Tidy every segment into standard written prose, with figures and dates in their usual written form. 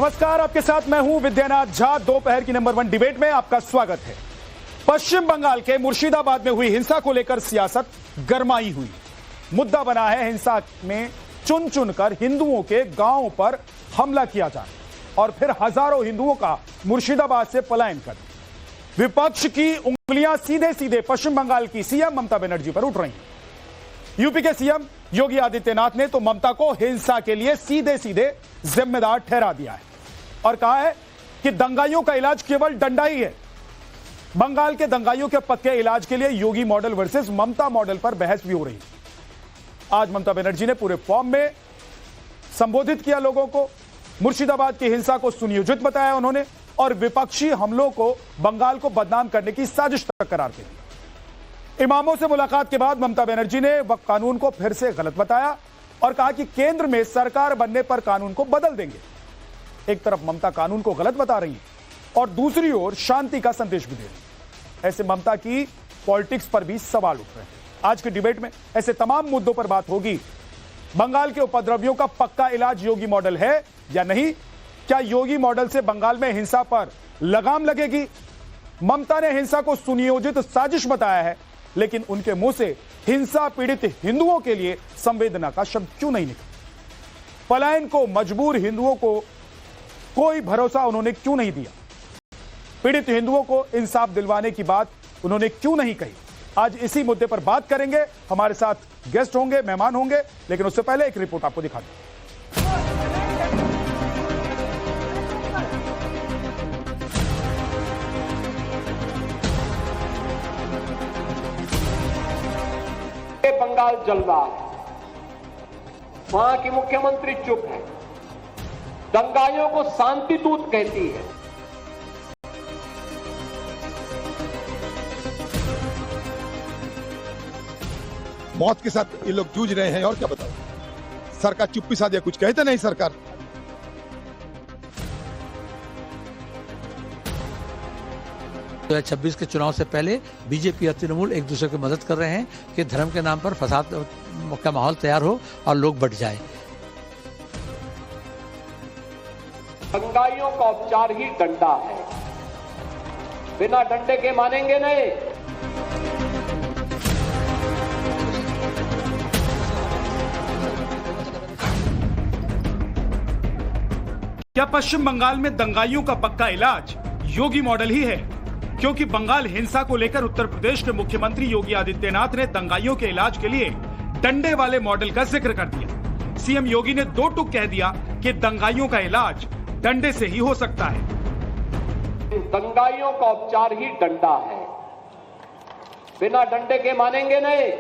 नमस्कार, आपके साथ मैं हूं विद्यानाथ झा। दोपहर की नंबर 1 डिबेट में आपका स्वागत है। पश्चिम बंगाल के मुर्शिदाबाद में हुई हिंसा को लेकर सियासत गरमाई हुई। मुद्दा बना है हिंसा में चुन चुनकर हिंदुओं के गांवों पर हमला किया जाना और फिर हजारों हिंदुओं का मुर्शिदाबाद से पलायन कर। विपक्ष की उंगलियां सीधे सीधे पश्चिम बंगाल की सीएम ममता बनर्जी पर उठ रही हैं। यूपी के सीएम योगी आदित्यनाथ ने तो ममता को हिंसा के लिए सीधे सीधे जिम्मेदार ठहरा दिया है और कहा है कि दंगाइयों का इलाज केवल डंडा ही है। बंगाल के दंगाइयों के पक्के इलाज के लिए योगी मॉडल वर्सेस ममता मॉडल पर बहस भी हो रही है। आज ममता बनर्जी ने पूरे फॉर्म में संबोधित किया लोगों को। मुर्शिदाबाद की हिंसा को सुनियोजित बताया उन्होंने और विपक्षी हमलों को बंगाल को बदनाम करने की साजिश तक करार दे दी। इमामों से मुलाकात के बाद ममता बनर्जी ने वक्फ कानून को फिर से गलत बताया और कहा कि केंद्र में सरकार बनने पर कानून को बदल देंगे। एक तरफ ममता कानून को गलत बता रही है और दूसरी ओर शांति का संदेश भी दे रही है। ऐसे ममता की पॉलिटिक्स पर भी सवाल उठ रहे हैं। आज के डिबेट में ऐसे तमाम मुद्दों पर बात होगी। बंगाल के उपद्रवियों का पक्का इलाज योगी मॉडल है या नहीं? क्या योगी मॉडल से बंगाल में हिंसा पर लगाम लगेगी? ममता ने हिंसा को सुनियोजित साजिश बताया है, लेकिन उनके मुंह से हिंसा पीड़ित हिंदुओं के लिए संवेदना का शब्द क्यों नहीं निकला? पलायन को मजबूर हिंदुओं को कोई भरोसा उन्होंने क्यों नहीं दिया? पीड़ित हिंदुओं को इंसाफ दिलवाने की बात उन्होंने क्यों नहीं कही? आज इसी मुद्दे पर बात करेंगे। हमारे साथ गेस्ट होंगे, मेहमान होंगे, लेकिन उससे पहले एक रिपोर्ट आपको दिखा दूं। बंगाल जल रहा है, वहां की मुख्यमंत्री चुप है, दंगाइयों को शांति दूत कहती है। मौत के साथ ये लोग जूझ रहे हैं और क्या बताओ। सरकार चुप्पी साधे, कुछ कहते नहीं सरकार। 2026 के चुनाव से पहले बीजेपी और तृणमूल एक दूसरे की मदद कर रहे हैं कि धर्म के नाम पर फसाद का माहौल तैयार हो और लोग बढ़ जाए। दंगाइयों का उपचार ही डंडा है, बिना डंडे के मानेंगे नहीं। क्या पश्चिम बंगाल में दंगाइयों का पक्का इलाज योगी मॉडल ही है? क्योंकि बंगाल हिंसा को लेकर उत्तर प्रदेश के मुख्यमंत्री योगी आदित्यनाथ ने दंगाइयों के इलाज के लिए डंडे वाले मॉडल का जिक्र कर दिया। सीएम योगी ने दो टूक कह दिया कि दंगाइयों का इलाज डंडे से ही हो सकता है। दंगाइयों का उपचार ही डंडा है, बिना डंडे के मानेंगे नहीं।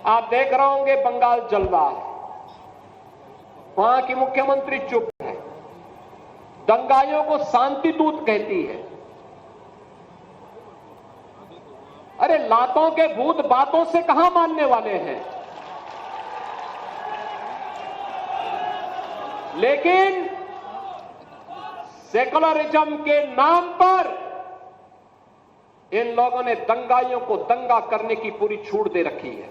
आप देख रहे होंगे बंगाल जल रहा है, वहां की मुख्यमंत्री चुप है, दंगाइयों को शांति दूत कहती है। अरे लातों के भूत बातों से कहां मानने वाले हैं? लेकिन सेकुलरिज्म के नाम पर इन लोगों ने दंगाइयों को दंगा करने की पूरी छूट दे रखी है।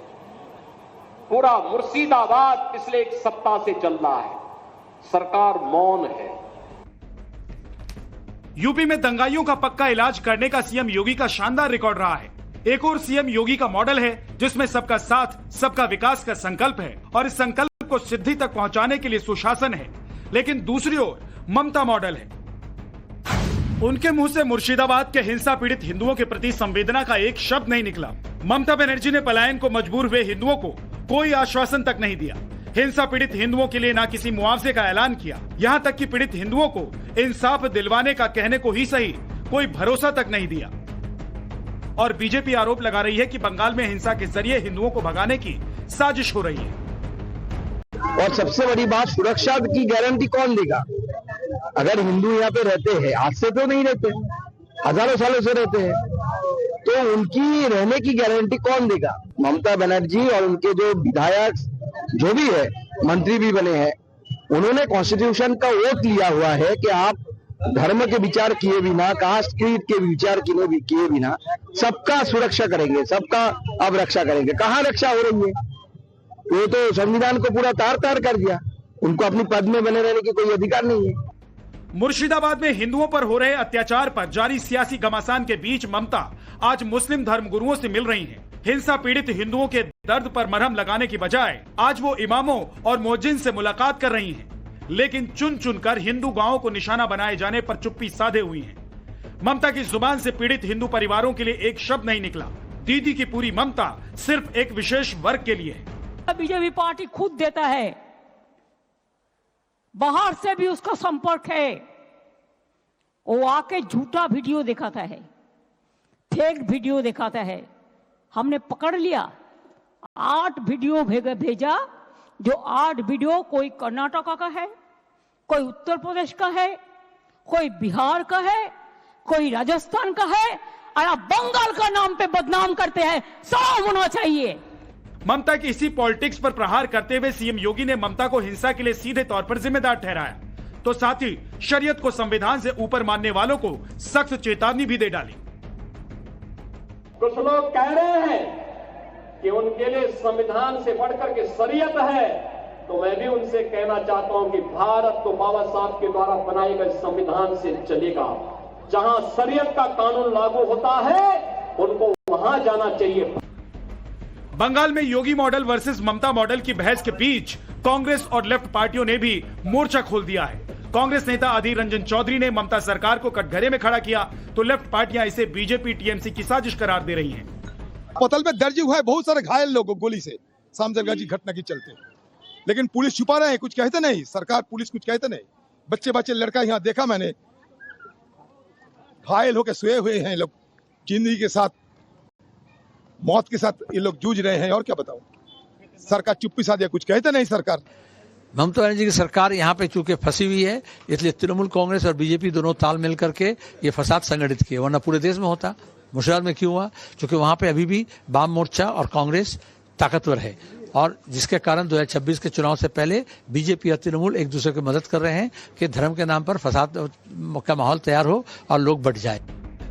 पूरा मुर्शिदाबाद पिछले एक सप्ताह से चल रहा है, सरकार मौन है। यूपी में दंगाइयों का पक्का इलाज करने का सीएम योगी का शानदार रिकॉर्ड रहा है। एक और सीएम योगी का मॉडल है जिसमें सबका साथ, सबका विकास का संकल्प है और इस संकल्प को सिद्धि तक पहुंचाने के लिए सुशासन है। लेकिन दूसरी ओर ममता मॉडल है। उनके मुंह से मुर्शिदाबाद के हिंसा पीड़ित हिंदुओं के प्रति संवेदना का एक शब्द नहीं निकला। ममता बनर्जी ने पलायन को मजबूर हुए हिंदुओं को कोई आश्वासन तक नहीं दिया। हिंसा पीड़ित हिंदुओं के लिए ना किसी मुआवजे का ऐलान किया, यहाँ तक कि पीड़ित हिंदुओं को इंसाफ दिलवाने का कहने को ही सही कोई भरोसा तक नहीं दिया। और बीजेपी आरोप लगा रही है कि बंगाल में हिंसा के जरिए हिंदुओं को भगाने की साजिश हो रही है। और सबसे बड़ी बात, सुरक्षा की गारंटी कौन देगा? अगर हिंदू यहाँ पे रहते हैं, आज से तो नहीं रहते, हजारों सालों से रहते हैं, तो उनकी रहने की गारंटी कौन देगा? ममता बनर्जी और उनके जो विधायक जो भी है, मंत्री भी बने हैं, उन्होंने कॉन्स्टिट्यूशन का वोट लिया हुआ है कि आप धर्म के विचार किए बिना, कास्ट क्रीड के विचार किए बिना सबका सुरक्षा करेंगे, सबका अब रक्षा करेंगे। कहाँ रक्षा हो रही है? वो तो संविधान को पूरा तार तार कर दिया। उनको अपनी पद में बने रहने की कोई अधिकार नहीं है। मुर्शिदाबाद में हिंदुओं पर हो रहे अत्याचार पर जारी सियासी घमासान के बीच ममता आज मुस्लिम धर्मगुरुओं से मिल रही हैं। हिंसा पीड़ित हिंदुओं के दर्द पर मरहम लगाने की बजाय आज वो इमामों और मोजिन से मुलाकात कर रही हैं, लेकिन चुन चुनकर हिंदू गांवों को निशाना बनाए जाने पर चुप्पी साधे हुई हैं। ममता की जुबान से पीड़ित हिंदू परिवारों के लिए एक शब्द नहीं निकला। दीदी की पूरी ममता सिर्फ एक विशेष वर्ग के लिए है। बीजेपी पार्टी खुद देता है, बाहर से भी उसका संपर्क है। वो आके झूठा वीडियो दिखाता है, फेक वीडियो दिखाता है। हमने पकड़ लिया, 8 वीडियो भेजा, जो 8 वीडियो कोई कर्नाटका का है, कोई उत्तर प्रदेश का है, कोई बिहार का है, कोई राजस्थान का है, और आप बंगाल का नाम पे बदनाम करते हैं। सब होना चाहिए। ममता की इसी पॉलिटिक्स पर प्रहार करते हुए सीएम योगी ने ममता को हिंसा के लिए सीधे तौर पर जिम्मेदार ठहराया, तो साथ ही शरीयत को संविधान से ऊपर मानने वालों को सख्त चेतावनी भी दे डाली। कुछ लोग कह रहे हैं कि उनके लिए संविधान से बढ़कर के शरीयत है, तो मैं भी उनसे कहना चाहता हूं कि भारत तो बाबा साहब के द्वारा बनाए गए संविधान से चलेगा। जहां शरीयत का कानून लागू होता है उनको वहां जाना चाहिए। बंगाल में योगी मॉडल वर्सेस ममता मॉडल की बहस के बीच कांग्रेस और लेफ्ट पार्टियों ने भी मोर्चा खोल दिया है। कांग्रेस नेता अधीर रंजन चौधरी ने ममता सरकार को कटघरे में खड़ा किया, तो लेफ्ट पार्टियां इसे बीजेपी टीएमसी की साजिश करार दे रही हैं। पतल में दर्ज हुआ है बहुत सारे घायल लोगों गोली से सामजरगाजी घटना की चलते, लेकिन पुलिस छुपा रहे हैं, कुछ कहते नहीं। सरकार पुलिस कुछ कहते नहीं। बच्चे लड़का यहाँ देखा मैंने, घायल होकर सोए हुए हैं लोग, जिंदगी के साथ मौत के साथ ये लोग जूझ रहे हैं। और क्या बताऊं, सरकार चुप्पी साधे, कुछ कहते नहीं। सरकार ममता बनर्जी की सरकार यहाँ पे चूंकि फंसी हुई है, इसलिए तृणमूल कांग्रेस और बीजेपी दोनों ताल मिल करके ये फसाद संगठित किए, वरना पूरे देश में होता। मुर्शिदाबाद में क्यों हुआ? क्योंकि वहां पे अभी भी वाम मोर्चा और कांग्रेस ताकतवर है, और जिसके कारण 2026 के चुनाव से पहले बीजेपी और तृणमूल एक दूसरे की मदद कर रहे हैं कि धर्म के नाम पर फसाद का माहौल तैयार हो और लोग बढ़ जाए।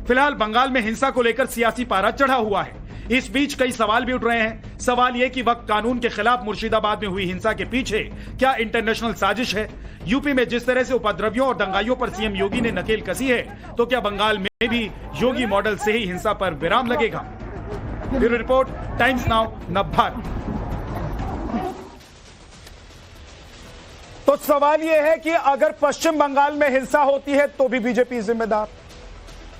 फिलहाल बंगाल में हिंसा को लेकर सियासी पारा चढ़ा हुआ है। इस बीच कई सवाल भी उठ रहे हैं। सवाल ये कि वक्त कानून के खिलाफ मुर्शिदाबाद में हुई हिंसा के पीछे क्या इंटरनेशनल साजिश है? यूपी में जिस तरह से उपद्रवियों और दंगाइयों पर सीएम योगी ने नकेल कसी है, तो क्या बंगाल में भी योगी मॉडल से ही हिंसा पर विराम लगेगा? Bureau report, times now, Navbharat. तो सवाल यह है कि अगर पश्चिम बंगाल में हिंसा होती है तो भी बीजेपी जिम्मेदार।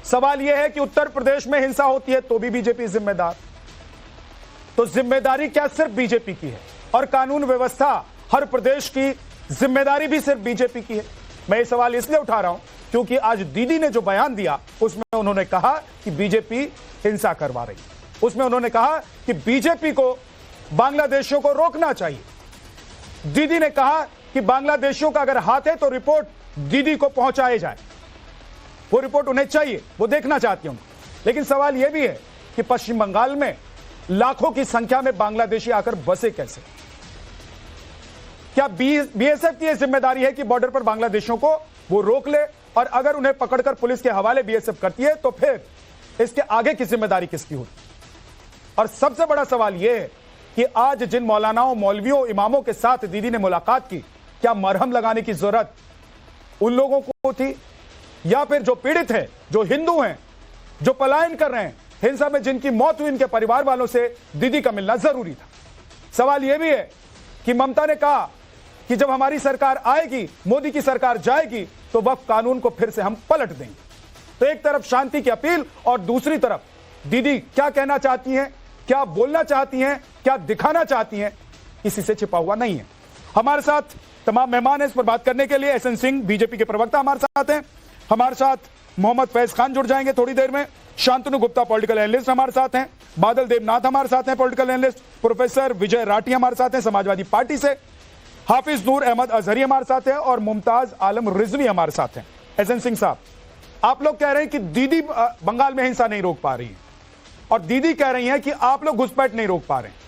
सवाल यह है कि उत्तर प्रदेश में हिंसा होती है तो भी बीजेपी जिम्मेदार। तो जिम्मेदारी क्या सिर्फ बीजेपी की है और कानून व्यवस्था हर प्रदेश की जिम्मेदारी भी सिर्फ बीजेपी की है? मैं ये सवाल इसलिए उठा रहा हूं क्योंकि आज दीदी ने जो बयान दिया उसमें उन्होंने कहा कि बीजेपी हिंसा करवा रही है। उसमें उन्होंने कहा कि बीजेपी को बांग्लादेशियों को रोकना चाहिए। दीदी ने कहा कि बांग्लादेशियों का अगर हाथ है तो रिपोर्ट दीदी को पहुंचाई जाए। वो रिपोर्ट उन्हें चाहिए, वो देखना चाहती हूं। लेकिन सवाल यह भी है कि पश्चिम बंगाल में लाखों की संख्या में बांग्लादेशी आकर बसे कैसे? क्या बीएसएफ की यह जिम्मेदारी है कि बॉर्डर पर बांग्लादेशियों को वो रोक ले, और अगर उन्हें पकड़कर पुलिस के हवाले बीएसएफ करती है तो फिर इसके आगे की जिम्मेदारी किसकी होगी? और सबसे बड़ा सवाल यह है कि आज जिन मौलानाओं, मौलवियों, इमामों के साथ दीदी ने मुलाकात की, क्या मरहम लगाने की जरूरत उन लोगों को थी, या फिर जो पीड़ित हैं, जो हिंदू हैं, जो पलायन कर रहे हैं, हिंसा में जिनकी मौत हुई, इनके परिवार वालों से दीदी का मिलना जरूरी था? सवाल यह भी है कि ममता ने कहा कि जब हमारी सरकार आएगी, मोदी की सरकार जाएगी, तो वक्फ कानून को फिर से हम पलट देंगे। तो एक तरफ शांति की अपील और दूसरी तरफ दीदी क्या कहना चाहती हैं, क्या बोलना चाहती हैं, क्या दिखाना चाहती हैं, किसी से छिपा हुआ नहीं है। हमारे साथ तमाम मेहमान हैं इस पर बात करने के लिए। एसएन सिंह बीजेपी के प्रवक्ता हमारे साथ हैं, हमारे साथ मोहम्मद फैज खान जुड़ जाएंगे थोड़ी देर में, शांतनु गुप्ता पॉलिटिकल एनालिस्ट हमारे साथ हैं, बादल देवनाथ हमारे साथ हैं political analyst, professor Vijay Rathi हमारे साथ हैं समाजवादी पार्टी से, हाफिज नूर अहमद अजहरी हमारे साथ हैं, और मुमताज आलम रिजवी हमारे साथ हैं। एसएन सिंह साहब, आप लोग कह रहे हैं कि दीदी बंगाल में हिंसा नहीं रोक पा रही है, और दीदी कह रही हैं कि आप लोग घुसपैठ नहीं रोक पा रहे हैं।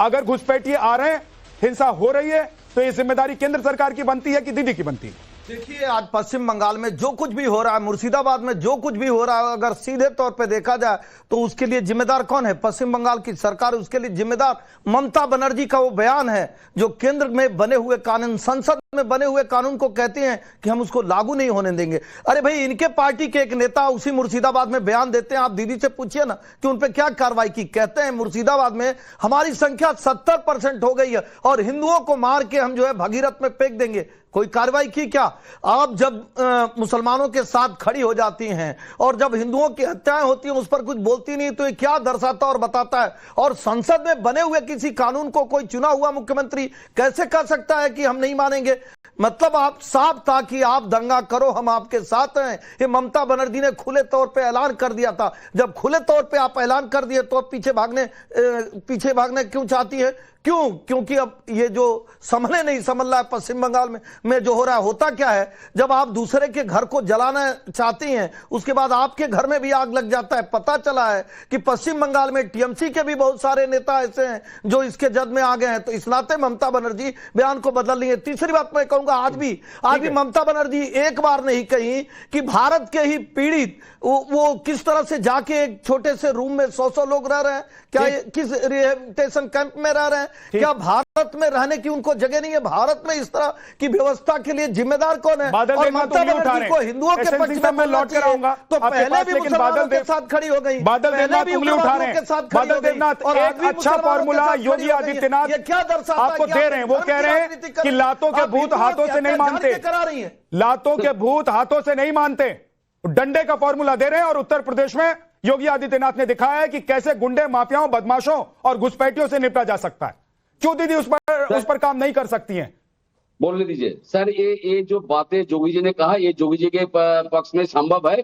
अगर घुसपैठिए आ रहे हैं, हिंसा हो रही है, तो ये जिम्मेदारी केंद्र सरकार की बनती है कि दीदी की बनती है? देखिए, आज पश्चिम बंगाल में जो कुछ भी हो रहा है, मुर्शिदाबाद में जो कुछ भी हो रहा है, अगर सीधे तौर पे देखा जाए तो उसके लिए जिम्मेदार कौन है? पश्चिम बंगाल की सरकार। उसके लिए जिम्मेदार ममता बनर्जी का वो बयान है जो केंद्र में बने हुए कानून संसद में बने हुए कानून को कहते हैं कि हम उसको लागू नहीं होने देंगे। अरे भाई, इनके पार्टी के एक नेता उसी मुर्शिदाबाद में बयान देते हैं, आप दीदी से पूछिए ना कि उन पे क्या कार्रवाई की। कहते हैं मुर्शिदाबाद में हमारी संख्या 70% हो गई है और हिंदुओं को मार के हम जो है भगीरथ में फेंक देंगे। कोई कार्रवाई की क्या? आप जब मुसलमानों के साथ खड़ी हो जाती हैं और जब हिंदुओं की हत्याएं होती हैं उस पर कुछ बोलती नहीं, तो ये क्या दर्शाता और बताता है? और संसद में बने हुए किसी कानून को कोई चुना हुआ मुख्यमंत्री कैसे कह सकता है कि हम नहीं मानेंगे? मतलब आप साफ था कि आप दंगा करो, हम आपके साथ हैं। ये ममता बनर्जी ने खुले तौर पे ऐलान कर दिया था। जब खुले तौर पे आप ऐलान कर दिए तो अब पीछे भागने क्यों चाहती है? क्यों? क्योंकि अब ये जो समझने नहीं समझ रहा है पश्चिम बंगाल में जो हो रहा है। होता क्या है, जब आप दूसरे के घर को जलाना चाहती हैं उसके बाद आपके घर में भी आग लग जाता है। पता चला है कि पश्चिम बंगाल में टीएमसी के भी बहुत सारे नेता ऐसे हैं जो इसके जद में आ गए हैं। तो इस नाते ममता बनर्जी बयान को बदल रही है। तीसरी बात मैं कहूंगा, आज भी ममता बनर्जी एक बार नहीं कही कि भारत के ही पीड़ित वो किस तरह से जाके एक छोटे से रूम में 100 लोग रह रहे हैं। क्या किस रिहेबिलिटेशन कैंप में रह रहे हैं? क्या भारत में रहने की उनको जगह नहीं है? भारत में इस तरह की व्यवस्था के लिए जिम्मेदार कौन है? और ममता बनर्जी को हिंदुओं के पक्ष में लौट कर आऊंगा तो पहले भी मुसलमानों के साथ खड़ी हो गई। बादल देवनाथ उंगली उठा रहे हैं। बादल देवनाथ एक अच्छा फॉर्मूला योगी आदित्यनाथ क्या दर्शाता आपको दे रहे हैं। वो कह रहे हैं कि लातों के भूत हाथों से नहीं मानते, करा रही है। लातों के भूत हाथों से नहीं मानते, डंडे का फॉर्मूला दे रहे हैं। और उत्तर प्रदेश में योगी आदित्यनाथ ने दिखाया है कि कैसे गुंडे, माफियाओं, बदमाशों और घुसपैठियों से निपटा जा सकता है। क्यों दीदी उस पर काम नहीं कर सकती हैं? बोलने दीजिए सर। ये जो बातें जोगी जी ने कहा, ये जोगी जी के पक्ष में संभव है।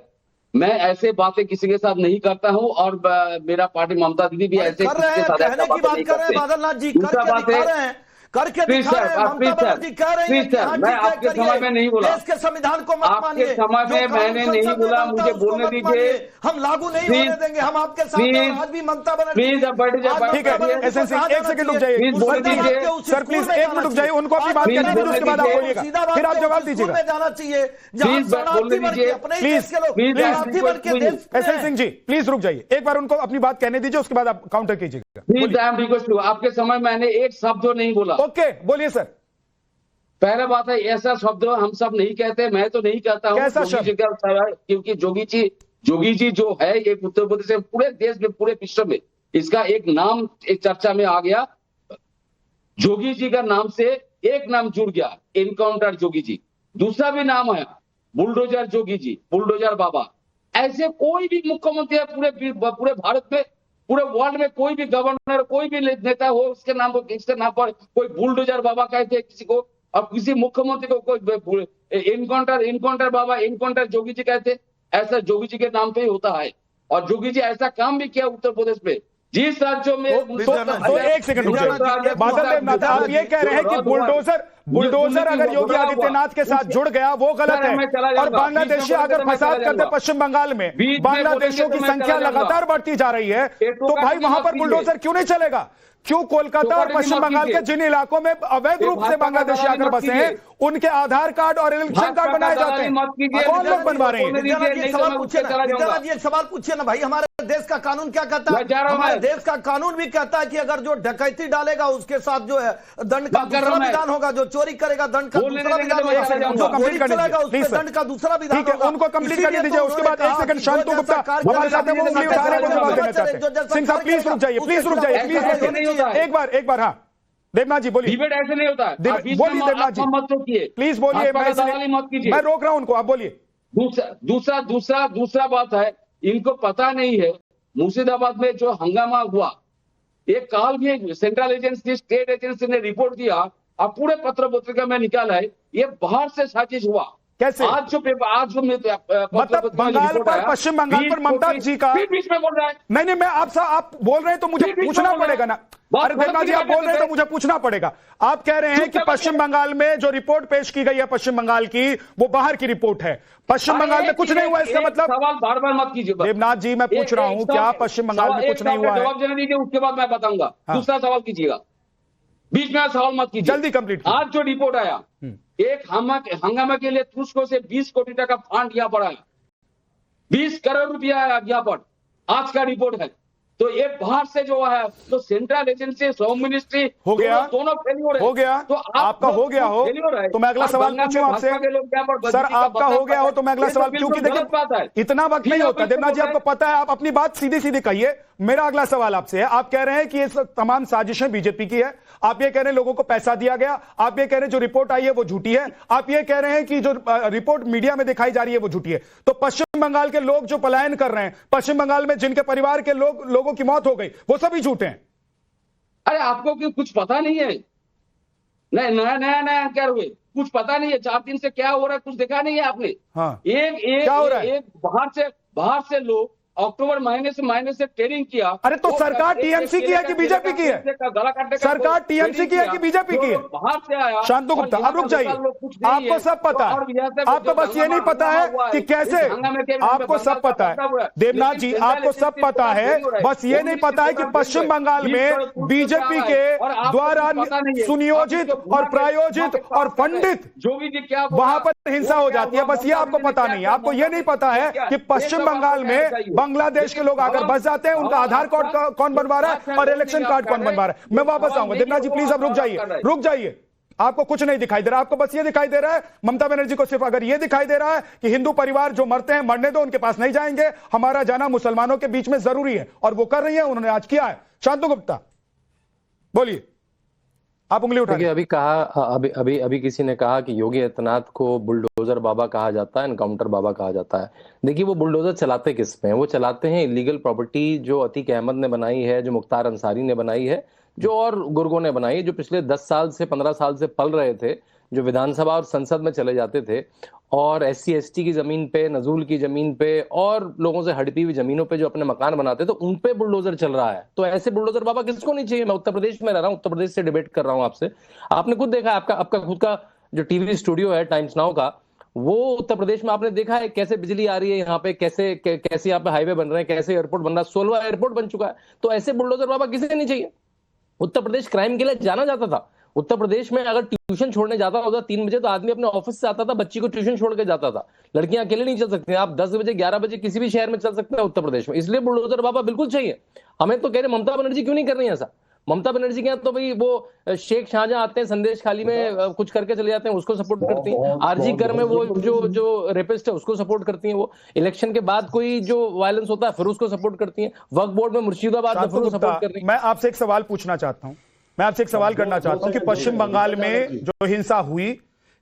मैं ऐसे बातें किसी के साथ नहीं करता हूं और मेरा पार्टी ममता दीदी भी ऐसे कर रहे हैं, कहने की बात कर रहे हैं बादलनाथ जी, करके दिखा रहे हैं, करके दिखा रहे हैं। ममता बनर्जी कह रही है कि हाँ, मैं आपके समय में नहीं बोला, देश के संविधान को मत मानिए। आपके समय में मैंने नहीं बोला, मुझे बोलने दीजिए। हम लागू नहीं होने देंगे, हम आपके साथ हैं। आज भी ममता बनर्जी प्लीज अब बैठ जाइए। ठीक है, एसएन सिंह एक सेकंड रुक जाइए। सर प्लीज एक मिनट रुक जाइए, उनको अपनी बात करने दीजिए, उसके बाद आप बोलिएगा, फिर आप जवाब दीजिएगा। जाना चाहिए please SN Singh ji please रुक जाइए, एक बार उनको अपनी बात कहने दीजिए, उसके बाद आप काउंटर कीजिएगा। Please I am request to, आपके समय मैंने एक शब्द नहीं बोला। ओके, बोलिए सर। पहला बात है, ऐसा शब्द हम सब नहीं कहते, मैं तो नहीं कहता हूँ। कैसा शब्द? क्योंकि जोगी जी जो है ये उत्तर प्रदेश में, पूरे देश में, पूरे विश्व में इसका एक नाम एक चर्चा में आ गया। जोगी जी का नाम से एक नाम जुड़ गया, एनकाउंटर जोगी जी। दूसरा भी नाम है बुलडोजर जोगी जी, बुलडोजर बाबा। ऐसे कोई भी मुख्यमंत्री है पूरे भारत में, पूरे वर्ल्ड में कोई भी गवर्नर, कोई भी नेता हो, इसके नाम पर कोई बुलडोजर बाबा कहते हैं किसी को, और किसी मुख्यमंत्री को कोई एनकाउंटर बाबा, एनकाउंटर जोगी जी कहते। ऐसा जोगी जी के नाम पे ही होता है। और जोगी जी ऐसा काम भी किया उत्तर प्रदेश में, जिस राज्यों में तो एक सेकंड बादल देवनाथ, आप ये कह रहे हैं कि बुलडोजर अगर योगी आदित्यनाथ के साथ जुड़ गया वो गलत है, और बांग्लादेशी अगर फसाद करते पश्चिम बंगाल में, बांग्लादेशियों की संख्या लगातार बढ़ती जा रही है, तो भाई वहां पर बुलडोजर क्यों नहीं चलेगा? क्यों कोलकाता और पश्चिम बंगाल के जिन इलाकों में अवैध रूप से बांग्लादेशी आकर बसे हैं उनके आधार कार्ड और इलेक्शन कार्ड बनाए जाते हैं? कौन लोग बनवा रहे हैं? एक सवाल पूछिए ना भाई, हमारे देश का कानून क्या कहता है? हमारे देश का कानून भी कहता है कि अगर जो डकैती डालेगा उसके साथ जो है दंड का दूसरा विधान होगा, जो चोरी करेगा दंड का दूसरा विधान होगा, दंड का दूसरा विधान होगा। उनको कंप्लीट करने दीजिए, उसके बाद एक सेकंड शांतु गुप्ता हमारे साथ हैं, वो उंगली उठा रहे हैं, वो जवाब देना चाहते हैं। सिंह साहब प्लीज रुक जाइए, प्लीज रुक जाइए, प्लीज एक बार। हाँ देवनाथ जी बोलिए। डिबेट ऐसे नहीं होता है, बोलिए देवनाथ जी, मत रोकिए प्लीज बोलिए, मैं रोक रहा हूं उनको, आप बोलिए। दूसरा बात है, इनको पता नहीं है मुर्शिदाबाद में जो हंगामा हुआ, एक काल भी सेंट्रल एजेंसी, स्टेट एजेंसी ने रिपोर्ट दिया, अब पूरे पत्र पत्रिका में निकाला है, ये बाहर से साजिश हुआ। कैसे? आज जो मतलब बंगाल पर, पश्चिम बंगाल पर ममता जी का बीच में बोल रहा है। नहीं, मैं आप बोल रहे हैं तो मुझे पूछना पड़ेगा ना। अरे देवनाथ जी आप बोल रहे हैं तो मुझे पूछना पड़ेगा। आप कह रहे हैं कि पश्चिम बंगाल में जो रिपोर्ट पेश की गई है पश्चिम बंगाल की, वो बाहर की रिपोर्ट है, पश्चिम बंगाल में कुछ नहीं हुआ, इसका मतलब? सवाल बार बार मत कीजिए देवनाथ जी, मैं पूछ रहा हूं क्या पश्चिम बंगाल में कुछ नहीं हुआ है? जवाब देने दीजिए, उसके बाद मैं बताऊंगा। दूसरा सवाल कीजिएगा, बीच में सवाल मत कीजिए, जल्दी कंप्लीट। आज जो रिपोर्ट आया, एक हंगामा के लिए तुर्क से 20 कोटी टका का फंड यहाँ पर आया, 20 करोड़ रुपया आया यहाँ पर, आज का रिपोर्ट है। तो ये बाहर से जो है तो सेंट्रल एजेंसी, होम मिनिस्ट्री हो गया, दोनों फेल्योर है। हो गया। तो आपका हो गया हो तो मैं अगला सवाल पूछूं आपसे। सर आपका हो गया हो तो मैं अगला सवाल, क्योंकि देखिए इतना वक्त नहीं होता देवनाथ जी, आपको पता है, आप अपनी बात सीधी सीधी कहिए। मेरा अगला सवाल आपसे है, आप कह रहे हैं कि ये तमाम साजिशें बीजेपी की है, आप ये कह रहे हैं लोगों को पैसा दिया गया, आप ये कह रहे हैं जो रिपोर्ट आई है वो झूठी है, आप ये कह रहे हैं कि जो रिपोर्ट मीडिया में दिखाई जा रही है वो झूठी है। तो पश्चिम बंगाल के लोग जो पलायन कर रहे हैं, पश्चिम बंगाल में जिनके परिवार के लोगों की मौत हो गई, वो सभी झूठे हैं। अरे आपको क्यों कुछ पता नहीं है? नहीं, नया क्या हुए, कुछ पता नहीं है। 4 दिन से क्या हो रहा है कुछ देखा नहीं है आपने? हाँ, क्या हो रहा है? बाहर से लोग अक्टूबर महीने से ट्रेनिंग किया। अरे तो सरकार टीएमसी की है कि बीजेपी की है? सरकार टीएमसी की है कि बीजेपी की है? बाहर से आया। शांतु गुप्ता, अब रुक जाइए, आपको सब पता है, आपको बस ये नहीं पता है कि कैसे, आपको सब पता है देवनाथ जी, आपको सब पता है, बस ये नहीं पता है कि पश्चिम बंगाल में बीजेपी के द्वारा सुनियोजित और प्रायोजित और फंडित जोगी जी क्या वहां पर हिंसा हो जाती है। बस ये आपको पता नहीं है, आपको ये नहीं पता है कि पश्चिम बंगाल में बांग्लादेश के लोग आकर बस जाते हैं, उनका आधार कार्ड कौन बनवा रहा है और इलेक्शन कार्ड कौन बनवा रहा है। मैं वापस आऊंगा देवनाथ जी, प्लीज अब रुक जाइए। आपको कुछ नहीं दिखाई दे रहा, आपको बस ये दिखाई दे रहा है, ममता बनर्जी को सिर्फ अगर ये दिखाई दे रहा है कि हिंदू परिवार जो मरते हैं मरने दो, उनके पास नहीं जाएंगे, हमारा जाना मुसलमानों के बीच में जरूरी है, और वो कर रही है, उन्होंने आज किया है। शांतु गुप्ता बोलिए, आप उंगली उठाइए। अभी किसी ने कहा कि योगी आदित्यनाथ को बुलडोजर बाबा कहा जाता है, एनकाउंटर बाबा कहा जाता है। देखिए वो बुलडोजर चलाते किस में? वो चलाते हैं इलीगल प्रॉपर्टी जो अतीक अहमद ने बनाई है, जो मुख्तार अंसारी ने बनाई है, जो और गुर्गों ने बनाई है, जो पिछले 10 साल से 15 साल से पल रहे थे, जो विधानसभा और संसद में चले जाते थे और SC ST की जमीन पे, नजूल की जमीन पे और लोगों से हड़पी हुई जमीनों पे जो अपने मकान बनाते, तो उन पे बुलडोजर चल रहा है। तो ऐसे बुलडोजर बाबा किसको नहीं चाहिए? मैं उत्तर प्रदेश में रह रहा हूँ, उत्तर प्रदेश से डिबेट कर रहा हूँ आपसे। आपने खुद देखा, आपका खुद का जो टीवी स्टूडियो है टाइम्स नाउ का, वो उत्तर प्रदेश में आपने देखा है कैसे बिजली आ रही है यहाँ पे, कैसे यहाँ पे हाईवे बन रहे हैं, कैसे एयरपोर्ट बन रहा है, 16 एयरपोर्ट बन चुका है। तो ऐसे बुलडोजर बाबा किसे नहीं चाहिए? उत्तर प्रदेश क्राइम के लिए जाना जाता था। उत्तर प्रदेश में अगर ट्यूशन छोड़ने जाता होता 3 बजे, तो आदमी अपने ऑफिस से आता था, बच्ची को ट्यूशन छोड़ के जाता था। लड़कियां अकेले नहीं चल सकती, आप 10 बजे 11 बजे किसी भी शहर में चल सकते हैं उत्तर प्रदेश में। इसलिए बुलडोजर बाबा बिल्कुल चाहिए। हमें तो कह रहे ममता बनर्जी क्यों नहीं कर रही है ऐसा? ममता बनर्जी के यहाँ तो भाई वो शेख शाहजहां आते हैं, संदेश खाली में कुछ करके चले जाते हैं, उसको सपोर्ट करती हैं। आरजी कर में वो जो रेपिस्ट है उसको सपोर्ट करती हैं। वो इलेक्शन के बाद कोई जो वायलेंस होता है फिर उसको सपोर्ट करती हैं। वक्फ बोर्ड में मुर्शिदाबाद में फिर सपोर्ट कर रही है। मैं आपसे एक सवाल पूछना चाहता हूं, मैं आपसे एक सवाल करना चाहता हूं कि पश्चिम बंगाल में जो हिंसा हुई,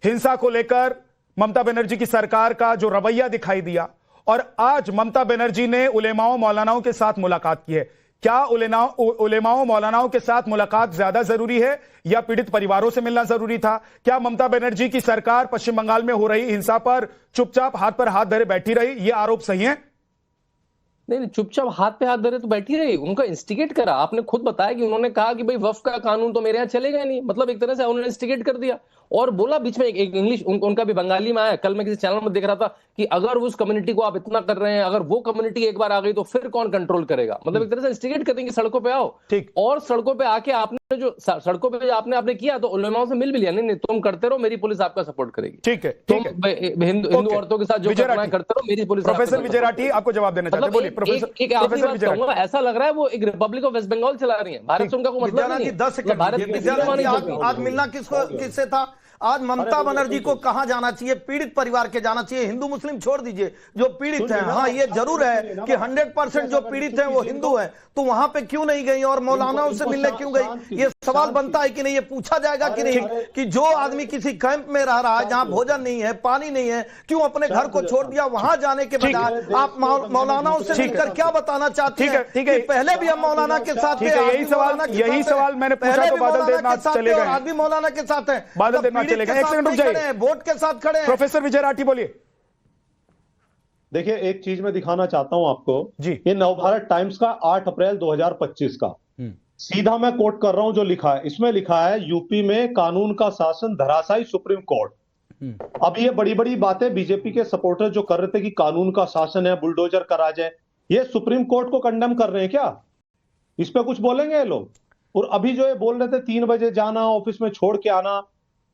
हिंसा को लेकर ममता बनर्जी की सरकार का जो रवैया दिखाई दिया, और आज ममता बनर्जी ने उलेमाओं मौलानाओं के साथ मुलाकात की है, क्या उलेमाओं मौलानाओं के साथ मुलाकात ज्यादा जरूरी है या पीड़ित परिवारों से मिलना जरूरी था? क्या ममता बनर्जी की सरकार पश्चिम बंगाल में हो रही हिंसा पर चुपचाप हाथ पर हाथ धरे बैठी रही? ये आरोप सही है? नहीं, चुपचाप हाथ पे हाथ धरे तो बैठी रही, उनका इंस्टिगेट करा। आपने खुद बताया कि उन्होंने कहा कि भाई वक्फ का कानून तो मेरे यहाँ चलेगा नहीं, मतलब एक तरह से उन्होंने इंस्टिगेट कर दिया। और बोला बीच में एक इंग्लिश उनका भी बंगाली में आया। कल मैं किसी चैनल में देख रहा था कि अगर उस कम्युनिटी को आप इतना कर रहे हैं, अगर वो कम्युनिटी एक बार आ गई तो फिर कौन कंट्रोल करेगा? मतलब एक तरह से इंस्टिगेट करते हैं कि सड़कों पे आओ। ठीक। और सड़कों पे आके आपने आपने किया तो उलेमाओं से मिल भी लिया। नहीं तुम करते रहो, मेरी पुलिस आपका सपोर्ट करेगी। ठीक है, तुम हिंदू औरतों के साथ जो करते रहो, मेरी पुलिस। प्रोफेसर विजय राठी आपको जवाब देना चाहते हैं, बोलिए प्रोफेसर। ऐसा लग रहा है वो एक रिपब्लिक ऑफ वेस्ट बंगाल चला रही है। भारत से उनका कोई मतलब नहीं है। 10 सेकंड आज मिलना किससे था? आज ममता बनर्जी को कहां जाना चाहिए? पीड़ित परिवार के जाना चाहिए। हिंदू मुस्लिम छोड़ दीजिए, जो पीड़ित हैं। हाँ ये जरूर है कि 100% जो पीड़ित हैं वो हिंदू हैं, तो वहां पे क्यों नहीं गई और मौलानाओं से मिलने क्यों गई? ये सवाल बनता है कि नहीं? ये पूछा जाएगा कि नहीं कि जो आदमी किसी कैंप में रह रहा है जहां भोजन नहीं है, पानी नहीं है, क्यों अपने घर को छोड़ दिया? वहां जाने के बजाय आप मौलानाओं से मिलकर क्या बताना चाहते हैं? ठीक है, पहले भी हम मौलाना के साथ थे। यही सवाल मैंने पूछा तो बादल देवनाथ चले गए। आज भी मौलाना के साथ है, बादल देवनाथ चले गए। एक सेकंड रुक जाइए, वोट के साथ खड़े हैं। प्रोफेसर विजय राठी बोलिए। देखिए एक चीज मैं दिखाना चाहता हूं आपको जी। ये नवभारत टाइम्स का 8 अप्रैल 2025 का सीधा मैं कोट कर रहा हूं जो लिखा है। इसमें लिखा है यूपी में कानून का शासन धराशायी, सुप्रीम कोर्ट। अब ये बड़ी बड़ी बातें बीजेपी के सपोर्टर जो कर रहे थे कि कानून का शासन है, बुलडोजर करा जाए, ये सुप्रीम कोर्ट को कंडेम कर रहे हैं क्या? इस पे कुछ बोलेंगे ये लोग? और अभी जो ये बोल रहे थे 3 बजे जाना, ऑफिस में छोड़ के आना,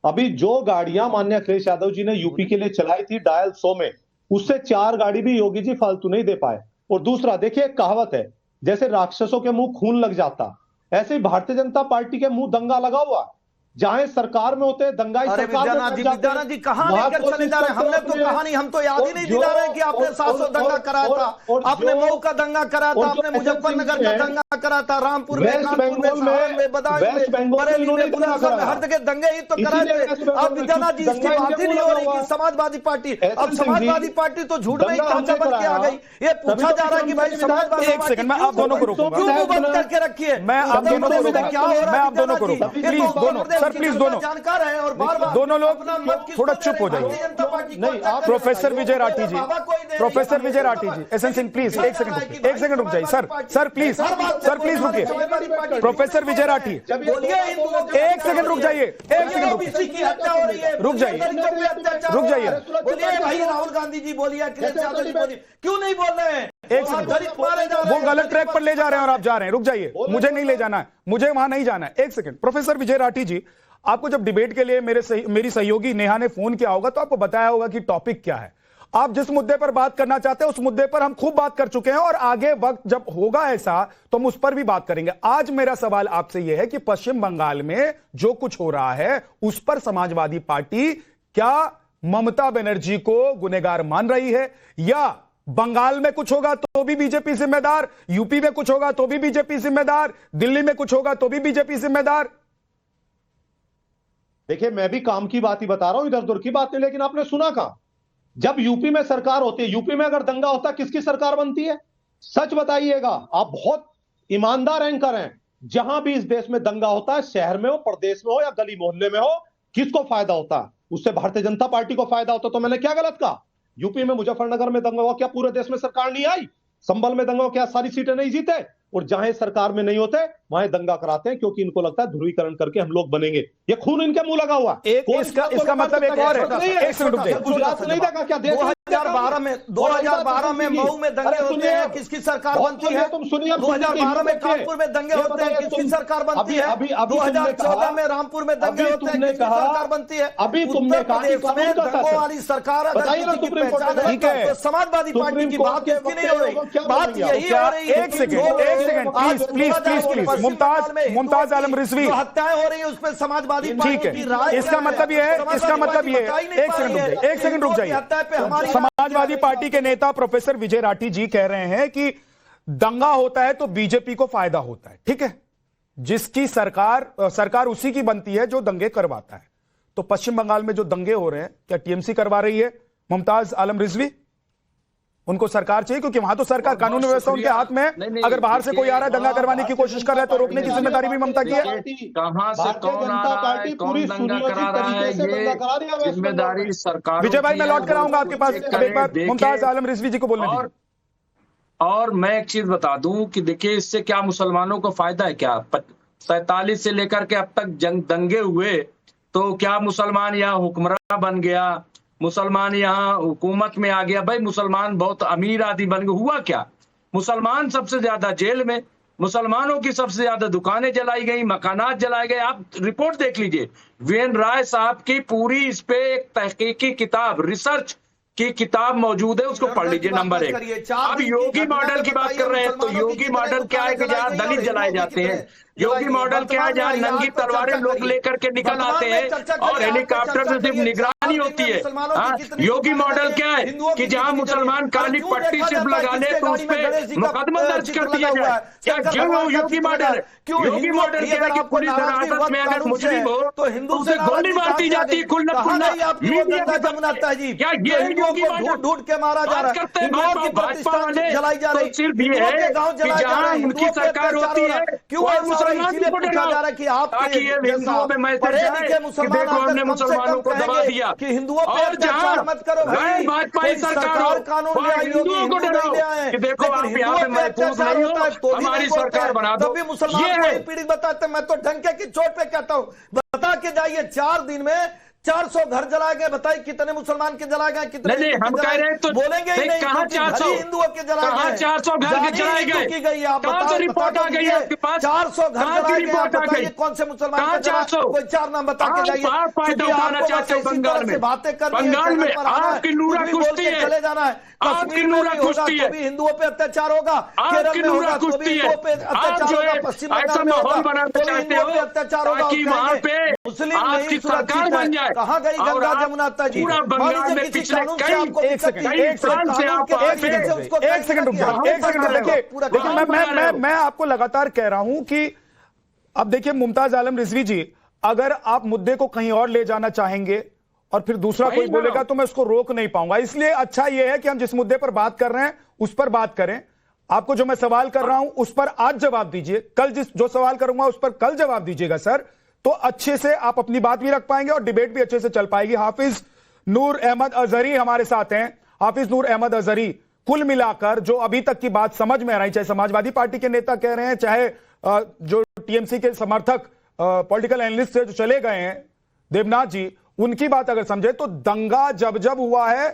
अभी जो गाड़ियां माननीय अखिलेश यादव जी ने यूपी के लिए चलाई थी डायल 100 में, उससे 4 गाड़ी भी योगी जी फालतू नहीं दे पाए। और दूसरा देखिए, एक कहावत है जैसे राक्षसों के मुंह खून लग जाता, ऐसे ही भारतीय जनता पार्टी के मुंह दंगा लगा हुआ। जहां सरकार में होते दंगाई सरकार विद्यानाथ जी कहां लेकर चले जा रहे हैं? हमने तो कहानी, हम तो याद ही नहीं दिला रहे कि आपने 700 दंगा कराया था, आपने मऊ का दंगा कराया था, आपने मुजफ्फरनगर का दंगा कराया था, रामपुर में, कानपुर में, सारण में, बदायूं में, बरेली में, बुलंदशहर में, हर जगह दंगे ही तो कराए थे। अब विद्यानाथ जी इसकी बात ही नहीं हो रही कि समाजवादी पार्टी, अब समाजवादी पार्टी तो झूठ में ही ढांचा बन के आ गई। ये पूछा जा रहा है कि भाई समाजवादी, एक सेकंड, मैं आप दोनों को रोकूंगा, क्यों बंद करके रखिए? मैं आप दोनों को रोकूंगा, क्या हो रहा है? मैं आप दोनों को रोकूंगा, प्लीज दोनों, सर प्लीज दोनों, जानकार है और बार-बार दोनों लोग थोड़ा चुप हो जाइए। Professor Vijay Rathi ji, professor Vijay Rathi ji, SN Singh please एक सेकंड रुक जाइए। सर प्लीज रुकिए। प्रोफेसर विजय राठी एक सेकंड रुक जाइए, एक सेकंड रुक जाइए। बोलिए भाई, राहुल गांधी जी बोलिए, अखिलेश यादव जी बोलिए, क्यों नहीं बोल रहे हैं? एक सेकंड, वो गलत ट्रैक पर ले जा रहे हैं और आप जा रहे हैं, रुक जाइए, मुझे नहीं ले जाना है, मुझे वहां नहीं जाना है। एक सेकंड, प्रोफेसर विजय राठी जी, आपको जब डिबेट के लिए मेरी सहयोगी नेहा ने फोन किया होगा तो आपको बताया होगा कि टॉपिक क्या है। आप जिस मुद्दे पर बात करना चाहते हैं उस मुद्दे पर हम खूब बात कर चुके हैं और आगे वक्त जब होगा ऐसा तो हम उस पर भी बात करेंगे। आज मेरा सवाल आपसे यह है कि पश्चिम बंगाल में जो कुछ हो रहा है उस पर समाजवादी पार्टी क्या ममता बनर्जी को गुनहगार मान रही है, या बंगाल में कुछ होगा तो भी बीजेपी जिम्मेदार, यूपी में कुछ होगा तो भी बीजेपी जिम्मेदार, दिल्ली में कुछ होगा तो भी बीजेपी जिम्मेदार? देखिए, मैं भी काम की बात ही बता रहा हूं, इधर उधर की बात नहीं। लेकिन आपने सुना कहां? जब यूपी में सरकार होती है, यूपी में अगर दंगा होता है किसकी सरकार बनती है? सच बताइएगा, आप बहुत ईमानदार एंकर हैं। जहां भी इस देश में दंगा होता है, शहर में हो, प्रदेश में हो या गली मोहल्ले में हो, किसको फायदा होता है? उससे भारतीय जनता पार्टी को फायदा होता। तो मैंने क्या गलत कहा? यूपी में मुजफ्फरनगर में दंगा हुआ, क्या पूरे देश में सरकार नहीं आई? संभल में दंगा हुआ, क्या सारी सीटें नहीं जीते? और जहां सरकार में नहीं होते वहां दंगा कराते हैं, क्योंकि इनको लगता है ध्रुवीकरण करके हम लोग बनेंगे। ये खून इनके मुंह लगा हुआ। इसका मतलब एक और है, गुजरात नहीं देखा क्या? 2012 में मऊ में दंगे होते हैं, किसकी सरकार बनती है? तुम सुनिए, 2012 में कानपुर में दंगे होते हैं, किसकी सरकार बनती है? 2014 में रामपुर में दंगे होते हैं, किसकी सरकार बनती है? अभी तुमने कहा कि दंगों वाली सरकार अगर किसी की पहचान है तो समाजवादी पार्टी की बात किसकी नहीं हो रही? बात यही हो रही है। एक सेकंड प्लीज, मुमताज आलम रिजवी, हत्याएं हो रही है, उसमें समाजवादी पार्टी की राय। इसका मतलब ये है, एक सेकंड रुक जाइए। समाजवादी पार्टी के नेता प्रोफेसर विजय राठी जी कह रहे हैं कि दंगा होता है तो बीजेपी को फायदा होता है, ठीक है, जिसकी सरकार उसी की बनती है जो दंगे करवाता है। तो पश्चिम बंगाल में जो दंगे हो रहे हैं क्या टीएमसी करवा रही है? मुमताज आलम रिजवी, उनको सरकार चाहिए क्योंकि वहां तो सरकार, कानून व्यवस्था उनके हाथ में है। अगर बाहर से कोई आ रहा है दंगा करवाने की कोशिश कर रहा है तो रोकने की जिम्मेदारी भी ममता की है। कहां से कौन आ रहा है, कौन दंगा करा रहा है, ये जिम्मेदारी सरकार। विजय भाई, मैं लौट कर आऊंगा आपके पास, एक बार मुमताज आलम रिजवी जी को बोलने दीजिए। और मैं एक चीज बता दूं कि देखिए, इससे क्या मुसलमानों को फायदा है? क्या 47 से लेकर के अब तक दंगे हुए तो क्या मुसलमान यहाँ हुक्मरान बन गया, मुसलमान यहाँ हुकूमत में आ गया? भाई मुसलमान बहुत अमीर आदमी बन गए, हुआ क्या? मुसलमान सबसे ज्यादा जेल में, मुसलमानों की सबसे ज्यादा दुकानें जलाई गई, मकानात जलाए गए। आप रिपोर्ट देख लीजिए, वीएन राय साहब की पूरी इस पे एक तहकीकी किताब, रिसर्च की किताब मौजूद है, उसको पढ़ लीजिए। नंबर 1। अब योगी मॉडल की बात कर रहे हैं तो योगी मॉडल क्या है कि जहाँ दलित जलाए जाते हैं? योगी मॉडल क्या है? जहाँ नंगी तलवारें लोग लेकर के निकल आते हैं और हेलीकॉप्टर से सिर्फ निगरानी होती है। योगी मॉडल क्या है कि जहाँ मुसलमान काली पट्टी सिर्फ लगा ले तो उस पर मुकदमा दर्ज कर दिया जाए? क्या क्यों योगी मॉडल है? योगी मॉडल क्या है कि पुलिस हिरासत में अगर मुस्लिम हो तो उसे गोली मारती जाती है खुल्ला खुल्ला मीडिया के सामने? क्या ये योगी मॉडल? ढूंढ के मारा जा रहा है, भाजपा वाले तो सिर्फ ये है कि जहाँ उनकी सरकार होती है और मुसलमान को डराओ ताकि ये हिंदुओं में मैसेज जाए कि देखो हमने मुसलमानों को दबा दिया। और जहाँ गैर भाजपाई सरकार हो वहाँ हिंदुओं को डराओ कि देखो आप यहाँ पे महफूज नहीं हो, हमारी सरकार बना दो। ये है पीड़ित बताते। मैं तो डंके की चोट पे कहता हूँ, बता के जाइए 4 दिन में 400 घर जलाए गए, बताइए कितने मुसलमान के जलाए गए, कितने नहीं, हम कह रहे हैं तो बोलेंगे ही नहीं, कहां 400 हिंदुओं के जलाए गए, 400 घर के जलाए गए की गई, आप कहां से रिपोर्ट आ गई आपके पास? 400 घर जलाए गए, रिपोर्ट आ गई? कौन से मुसलमान कहां के जलाए? 400? कोई 4 नाम बता के जाइए। फायदा उठाना चाहते हो बंगाल में, बातें करनी बंगाल में आपकी नूरा कुश्ती है, चले जाना है, आपकी नूरा कुश्ती है, भी हिंदुओं पे अत्याचार होगा, आपकी नूरा कुश्ती है, आप जो है ऐसा माहौल बनाना चाहते हो ताकि वहां पे आपकी सरकार बन जाए। कहाँ गई गंगा जमुना जी? पूरा बंगाल में पिछले कई साल से आप एक सेकंड रुक जाइए, एक सेकंड देखिए, मैं आपको लगातार कह रहा हूं कि अब देखिए मुमताज आलम रिजवी जी, अगर आप मुद्दे को कहीं और ले जाना चाहेंगे और फिर दूसरा कोई बोलेगा तो मैं उसको रोक नहीं पाऊंगा। इसलिए अच्छा यह है कि हम जिस मुद्दे पर बात कर रहे हैं उस पर बात करें। आपको जो मैं सवाल कर रहा हूं उस पर आज जवाब दीजिए, कल जो सवाल करूंगा उस पर कल जवाब दीजिएगा सर, तो अच्छे से आप अपनी बात भी रख पाएंगे और डिबेट भी अच्छे से चल पाएगी। हाफिज नूर अहमद अजहरी हमारे साथ हैं। हाफिज नूर अहमद अजहरी, कुल मिलाकर जो अभी तक की बात समझ में आ रही, चाहे समाजवादी पार्टी के नेता कह रहे हैं, चाहे जो टीएमसी के समर्थक पॉलिटिकल एनालिस्ट से जो चले गए हैं देवनाथ जी, उनकी बात अगर समझे तो दंगा जब हुआ है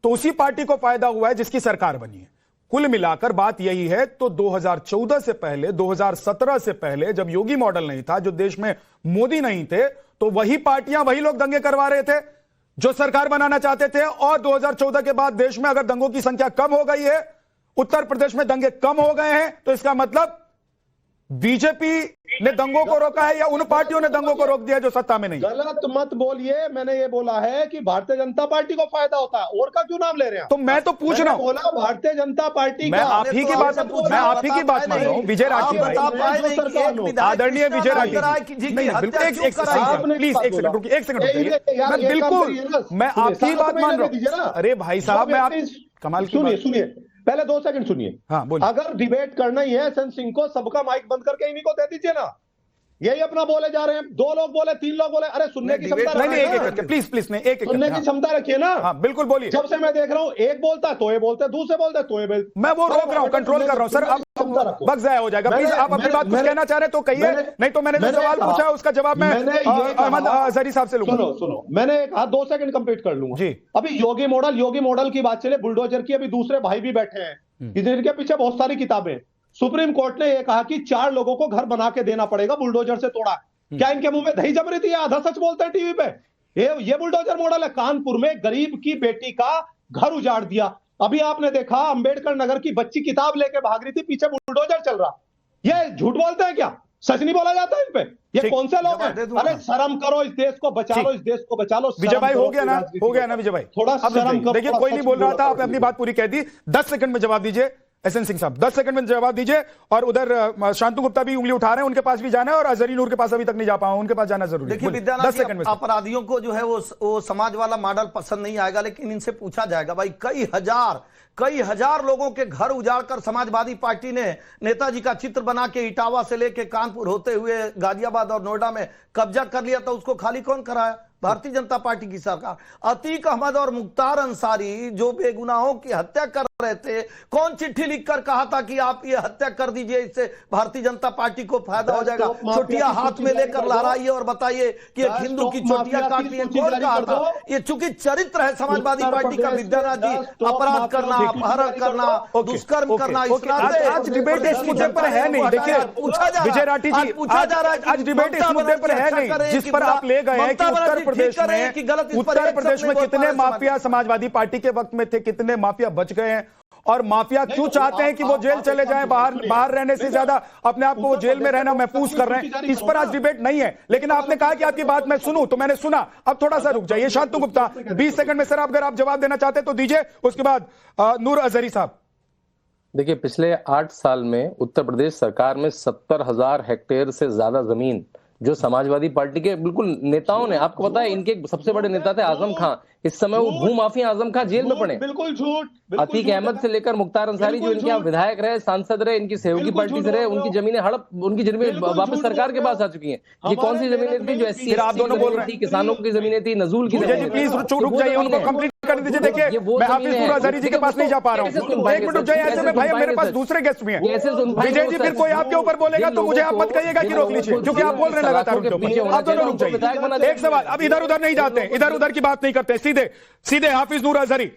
तो उसी पार्टी को फायदा हुआ है जिसकी सरकार बनी है। कुल मिलाकर बात यही है। तो 2014 से पहले, 2017 से पहले जब योगी मॉडल नहीं था, जो देश में मोदी नहीं थे, तो वही पार्टियां, वही लोग दंगे करवा रहे थे जो सरकार बनाना चाहते थे। और 2014 के बाद देश में अगर दंगों की संख्या कम हो गई है, उत्तर प्रदेश में दंगे कम हो गए हैं, तो इसका मतलब बीजेपी ने दंगों को रोका है या उन पार्टियों ने दंगों को रोक दिया जो सत्ता में नहीं? गलत मत बोलिए, मैंने ये बोला है कि भारतीय जनता पार्टी को फायदा होता है, और का क्यों नाम ले रहे हैं? तो मैं तो पूछ रहा हूं, बोला भारतीय जनता पार्टी, मैं आप ही की बात मान रहा हूं। विजय राठी भाई, आदरणीय विजय राठी जी, प्लीज एक सेकंड रुकिए, बिल्कुल मैं आपकी बात मान रहा हूं। अरे भाई साहब, मैं आप कमाल की सुनिए, पहले 2 सेकंड सुनिए। हाँ, बोलिए। अगर डिबेट करना ही है एसएन सिंह को, सबका माइक बंद करके इन्हीं को दे दीजिए ना। यही अपना बोले जा रहे हैं, 2 लोग बोले, 3 लोग बोले, अरे सुनने की क्षमता नहीं, एक प्लीज नहीं, एक सुनने की क्षमता रखिए ना। हाँ, बिल्कुल बोलिए। जब से मैं देख रहा हूँ, एक बोलता है तो ये बोलते, दूसरे बोलते तो ये बोलते, मैं वो रोक रहा हूँ, कंट्रोल कर रहा हूँ सर। अब वक्त जाया हो जाएगा, प्लीज आप अपनी बात कुछ कहना चाह रहे तो कहिए, नहीं तो मैंने जो सवाल पूछा है उसका जवाब मैं अहमद अजहरी साहद से लूंगा। सुनो, मैंने कहा 2 सेकंड कंप्लीट कर लूंगा जी। अभी योगी मॉडल की बात चले, बुलडोजर की, अभी दूसरे भाई भी बैठे हैं, जिनके पीछे बहुत सारी किताबें। सुप्रीम कोर्ट ने यह कहा कि 4 लोगों को घर बना के देना पड़ेगा, बुलडोजर से तोड़ा। क्या इनके मुंह में दही जम रही थी? आधा सच बोलते हैं टीवी पे। ये बुलडोजर मॉडल है। कानपुर में गरीब की बेटी का घर उजाड़ दिया। अभी आपने देखा अंबेडकर नगर की बच्ची किताब लेके भाग रही थी, पीछे बुलडोजर चल रहा। ये झूठ बोलते हैं क्या? सच नहीं बोला जाता इन पे? ये कौन से लोग हैं? अरे शर्म करो, इस देश को बचा लो, इस देश को बचा लो। विजय भाई हो गया ना विजय भाई? थोड़ा शर्म करो। देखिए, कोई नहीं बोल रहा था, आपने अपनी बात पूरी कह दी। 10 सेकंड में जवाब दीजिए एसएन सिंह साहब, 10 सेकंड में जवाब दीजिए। और उधर शांतु गुप्ता भी उंगली उठा रहे हैं, उनके पास भी जाना है, और अजहरी नूर के पास अभी तक नहीं जा पाऊं, उनके पास जाना जरूरी है। देखिए विद्यानाथ जी, अपराधियों को जो है वो समाज वाला मॉडल पसंद नहीं आएगा, लेकिन इनसे पूछा जाएगा भाई, कई हजार लोगों के घर उजाड़कर समाजवादी पार्टी ने नेताजी का चित्र बना के इटावा से लेके कानपुर होते हुए गाजियाबाद और नोएडा में कब्जा कर लिया था। उसको खाली कौन कराया? भारतीय जनता पार्टी की सरकार। अतीक अहमद और मुख्तार अंसारी जो बेगुनाहों की हत्या कर रहे थे, कौन चिट्ठी लिखकर कहा था कि आप ये हत्या कर दीजिए, इससे भारतीय जनता पार्टी को फायदा हो जाएगा? चोटियां हाथ में लेकर लहराइए और बताइए कि एक हिंदू की चोटियां काट ली। कौन कहा था? ये चूंकि चरित्र है समाजवादी पार्टी का विद्यानाथ जी, अपराध करना, अपहरण करना, दुष्कर्म करना, आज डिबेट इस मुद्दे पर है नहीं। देखिए विजय राठी जी, पूछा जा रहा है, आज डिबेट इस मुद्दे पर है नहीं, जिस पर आप ले गए हैं कि उत्तर प्रदेश में कितने माफिया समाजवादी पार्टी के वक्त में थे, कितने माफिया बच गए हैं, और माफिया क्यों चाहते हैं कि वो जेल चले जाएं, बाहर रहने से ज्यादा अपने आप को वो जेल में रहना महफूज कर रहे हैं। इस पर आज डिबेट नहीं है, लेकिन आपने कहा कि आपकी बात मैं सुनूं, तो मैंने सुना। अब थोड़ा सा रुक जाइए। शांतु गुप्ता 20 सेकंड में सर, अगर आप जवाब देना चाहते तो दीजिए, उसके बाद नूर अजहरी साहब। देखिए, पिछले 8 साल में उत्तर प्रदेश सरकार में 70,000 हेक्टेयर से ज्यादा जमीन जो समाजवादी पार्टी के बिल्कुल नेताओं ने, आपको पता है इनके सबसे बड़े नेता थे आजम खां, इस समय वो भूमाफिया आजम खां जेल में पड़े। बिल्कुल झूठ। अतीक अहमद से लेकर मुख्तार अंसारी जो इनके यहाँ विधायक रहे, सांसद रहे, इनकी सहयोगी पार्टी से रहे, उनकी जमीनें हड़प, उनकी जमीनें वापस सरकार के पास आ चुकी हैं। ये कौन सी जमीनें थी? जो SC थी, किसानों की जमीनें थी, नजूल की जमीनें। प्लीज रुक जाइए, उनको कंप्लीट कर दीजिए। देखिए मैं हाफिज नूर अजहरी जी के पास नहीं जा पा रहा हूँ, 1 मिनट रुक जाइए। ऐसे में भाई मेरे पास दूसरे गेस्ट भी हैं। विजय जी, फिर कोई आपके ऊपर बोलेगा तो मुझे आप मत कहिएगा कि रोक लीजिए, क्योंकि आप बोल रहे लगातार उनके ऊपर। आप दोनों रुक जाइए, एक सवाल, अब इधर उधर नहीं जाते, इधर उधर की बात नहीं करते, सीधे सीधे हाफिज नूर अजहरी,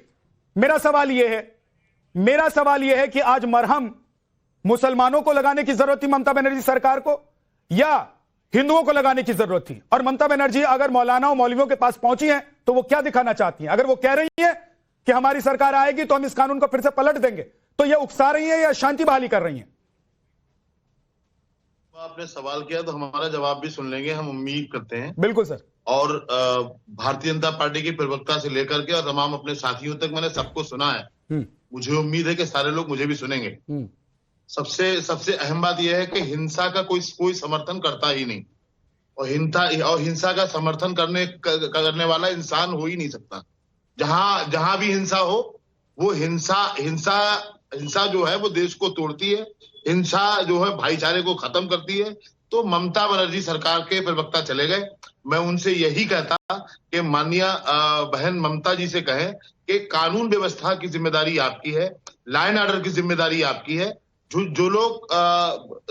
मेरा सवाल यह है कि आज मरहम मुसलमानों को लगाने की जरूरत थी ममता बनर्जी सरकार को, या हिंदुओं को लगाने की जरूरत थी? और ममता बनर्जी अगर मौलाना और मौलवियों के पास पहुंची हैं तो वो क्या दिखाना चाहती हैं? अगर वो कह रही हैं कि हमारी सरकार आएगी तो हम इस कानून को फिर से पलट देंगे, तो ये उकसा रही हैं या शांति बहाली कर रही हैं? आपने सवाल किया तो हमारा जवाब भी सुन लेंगे, हम उम्मीद करते हैं। बिल्कुल सर। और भारतीय जनता पार्टी के प्रवक्ता से लेकर के और तमाम अपने साथियों तक मैंने सबको सुना है। मुझे उम्मीद है कि सारे लोग मुझे भी सुनेंगे। सबसे अहम बात यह है कि हिंसा का कोई समर्थन करता ही नहीं, और हिंसा का समर्थन करने वाला इंसान हो ही नहीं सकता। जहां भी हिंसा हो, वो हिंसा जो है वो देश को तोड़ती है, हिंसा जो है भाईचारे को खत्म करती है। तो ममता बनर्जी सरकार के प्रवक्ता चले गए, मैं उनसे यही कहता कि माननीय बहन ममता जी से कहें कि कानून व्यवस्था की जिम्मेदारी आपकी है, लॉ एंड ऑर्डर की जिम्मेदारी आपकी है। जो लोग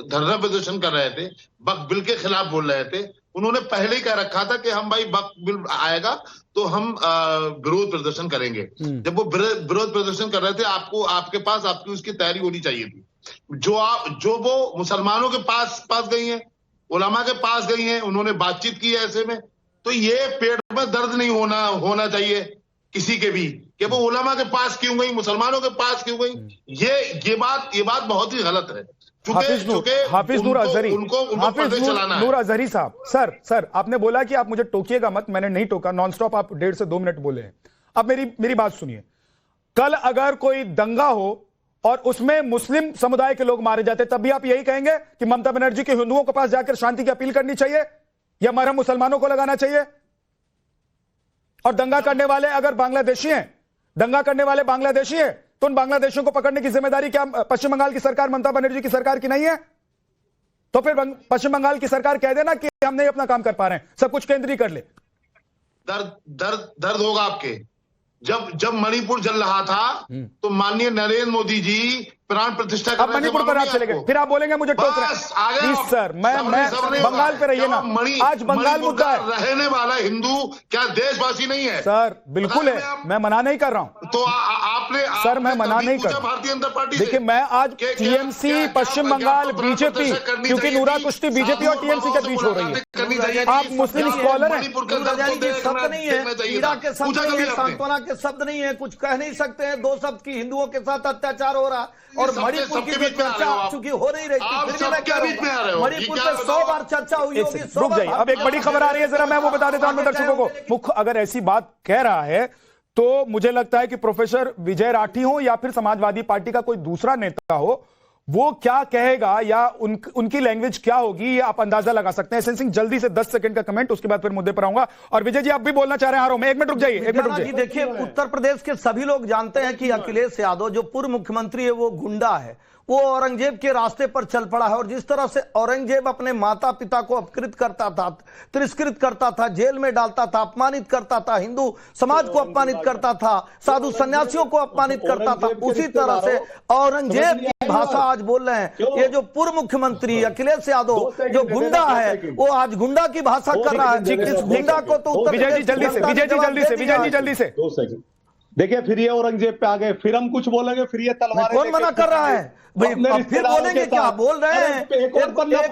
धरना प्रदर्शन कर रहे थे, वक्फ बिल के खिलाफ बोल रहे थे, उन्होंने पहले ही कह रखा था कि हम भाई वक्फ बिल आएगा तो हम विरोध प्रदर्शन करेंगे। जब वो विरोध प्रदर्शन कर रहे थे, आपके पास आपकी उसकी तैयारी होनी चाहिए थी। जो वो मुसलमानों के पास गई हैं, उलमा के पास गई हैं, उन्होंने बातचीत की है ऐसे में, तो ये पेट में दर्द नहीं होना चाहिए किसी के भी कि वो उलमा के पास क्यों गई, मुसलमानों के पास क्यों गई। ये बात बहुत ही गलत है। हाफिज नूर अजहरी, नूर अजहरी साहब, सर आपने बोला कि आप मुझे टोकिएगा मत, मैंने नहीं टोका, नॉनस्टॉप आप 1.5 से 2 मिनट बोले हैं। अब मेरी बात सुनिए, कल अगर कोई दंगा हो और उसमें मुस्लिम समुदाय के लोग मारे जाते, तब भी आप यही कहेंगे कि ममता बनर्जी के हिंदुओं के पास जाकर शांति की अपील करनी चाहिए या मरहम मुसलमानों को लगाना चाहिए? और दंगा करने वाले अगर बांग्लादेशी हैं, तो उन बांग्लादेशियों को पकड़ने की जिम्मेदारी क्या पश्चिम बंगाल की सरकार, ममता बनर्जी की सरकार की नहीं है? तो फिर पश्चिम बंगाल की सरकार कह देना कि हम नहीं अपना काम कर पा रहे हैं, सब कुछ केंद्रीय कर ले। दर्द होगा आपके। जब मणिपुर जल रहा था तो माननीय नरेंद्र मोदी जी प्राण प्रतिष्ठा कर रहे थे। मणिपुर पर आप चले गए, फिर आप बोलेंगे मुझे टोक रहे हैं। प्लीज सर, मैं बंगाल पे रहिए ना, आज बंगाल मुद्दा है। रहने वाला हिंदू क्या देशवासी नहीं है? सर बिल्कुल है, मैं मना नहीं कर रहा हूं। तो आपने सर मैं मना नहीं कर, भारतीय जनता पार्टी देखिए मैं आज टीएमसी पश्चिम बंगाल बीजेपी, क्योंकि नूरा कुश्ती बीजेपी और टीएमसी के बीच हो रही है। आप मुस्लिम स्कॉलर हैं, शब्द नहीं है, पीड़ा के शब्द नहीं है, सांत्वना के शब्द नहीं है, कुछ कह नहीं सकते हैं। 2 शब्द की हिंदुओं के साथ अत्याचार हो रहा है और मणिपुर की भी चर्चा चूंकि हो नहीं रही थी, फिर भी मैं कह रहा हूं मणिपुर पे 100 बार चर्चा हुई होगी। रुक जाइए, अब एक बड़ी खबर आ रही है, जरा मैं वो बता देता हूं दर्शकों को। मुख्य अगर ऐसी बात कह रहा है तो मुझे लगता है कि प्रोफेसर विजय राठी हो या फिर समाजवादी पार्टी का कोई दूसरा नेता हो, वो क्या कहेगा या उनकी लैंग्वेज क्या होगी, ये आप अंदाजा लगा सकते हैं। सेंसिंग जल्दी से 10 सेकंड का कमेंट, उसके बाद फिर मुद्दे पर आऊंगा। और विजय जी आप भी बोलना चाह रहे हैं, मैं 1 मिनट रुक जाइए, 1 मिनट रुक जाइए। देखिए, उत्तर प्रदेश के सभी लोग जानते हैं कि अखिलेश यादव जो पूर्व मुख्यमंत्री है वो गुंडा है, वो औरंगजेब के रास्ते पर चल पड़ा है। और जिस तरह से औरंगजेब अपने माता पिता को अपकृत करता था, तिरस्कृत करता था, जेल में डालता था, अपमानित करता था, हिंदू समाज को अपमानित करता था, साधु सन्यासियों को अपमानित करता था, उसी तरह से औरंगजेब की भाषा आज बोल रहे हैं। ये जो पूर्व मुख्यमंत्री अखिलेश यादव जो गुंडा है, वो आज गुंडा की भाषा कर रहा है। इस गुंडा को तो विजय जी जल्दी से देखिए, फिर ये औरंगजेब पे आ गए, फिर हम कुछ बोलेंगे, फिर ये तलवार। कौन मना कर रहा है भाई? फिर बोलेंगे क्या? बोल रहे हैं एक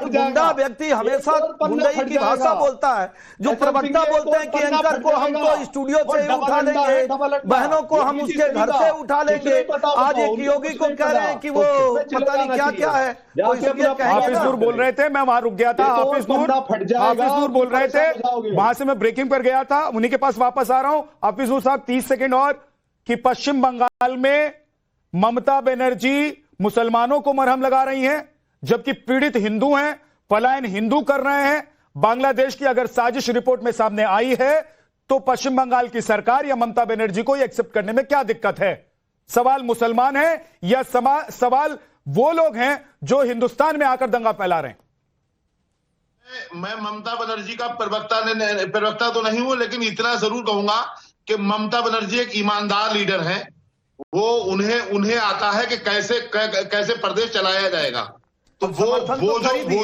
गुंडा व्यक्ति हमेशा गुंडाई की भाषा बोलता है। जो प्रवक्ता बोलते हैं कि एंकर को हम तो स्टूडियो से उठा लेंगे, बहनों को हम उसके घर से उठा लेंगे। आज एक योगी को कह रहे हैं कि वो पता नहीं क्या क्या है। हाफिज नूर बोल रहे थे, मैं वहां रुक गया था। हाफिज नूर बोल रहे थे, वहां से मैं ब्रेकिंग पर गया था, उन्हीं के पास वापस आ रहा हूं। हाफिज नूर साहब 30 सेकेंड और, कि पश्चिम बंगाल में ममता बनर्जी मुसलमानों को मरहम लगा रही हैं, जबकि पीड़ित हिंदू हैं, पलायन हिंदू कर रहे हैं। बांग्लादेश की अगर साजिश रिपोर्ट में सामने आई है तो पश्चिम बंगाल की सरकार या ममता बनर्जी को एक्सेप्ट करने में क्या दिक्कत है? सवाल मुसलमान है या सवाल वो लोग हैं जो हिंदुस्तान में आकर दंगा फैला रहे हैं? मैं ममता बनर्जी का प्रवक्ता तो नहीं हूं, लेकिन इतना जरूर कहूंगा कि ममता बनर्जी एक ईमानदार लीडर हैं। वो उन्हें आता है कि कैसे प्रदेश चलाया जाएगा। तो वो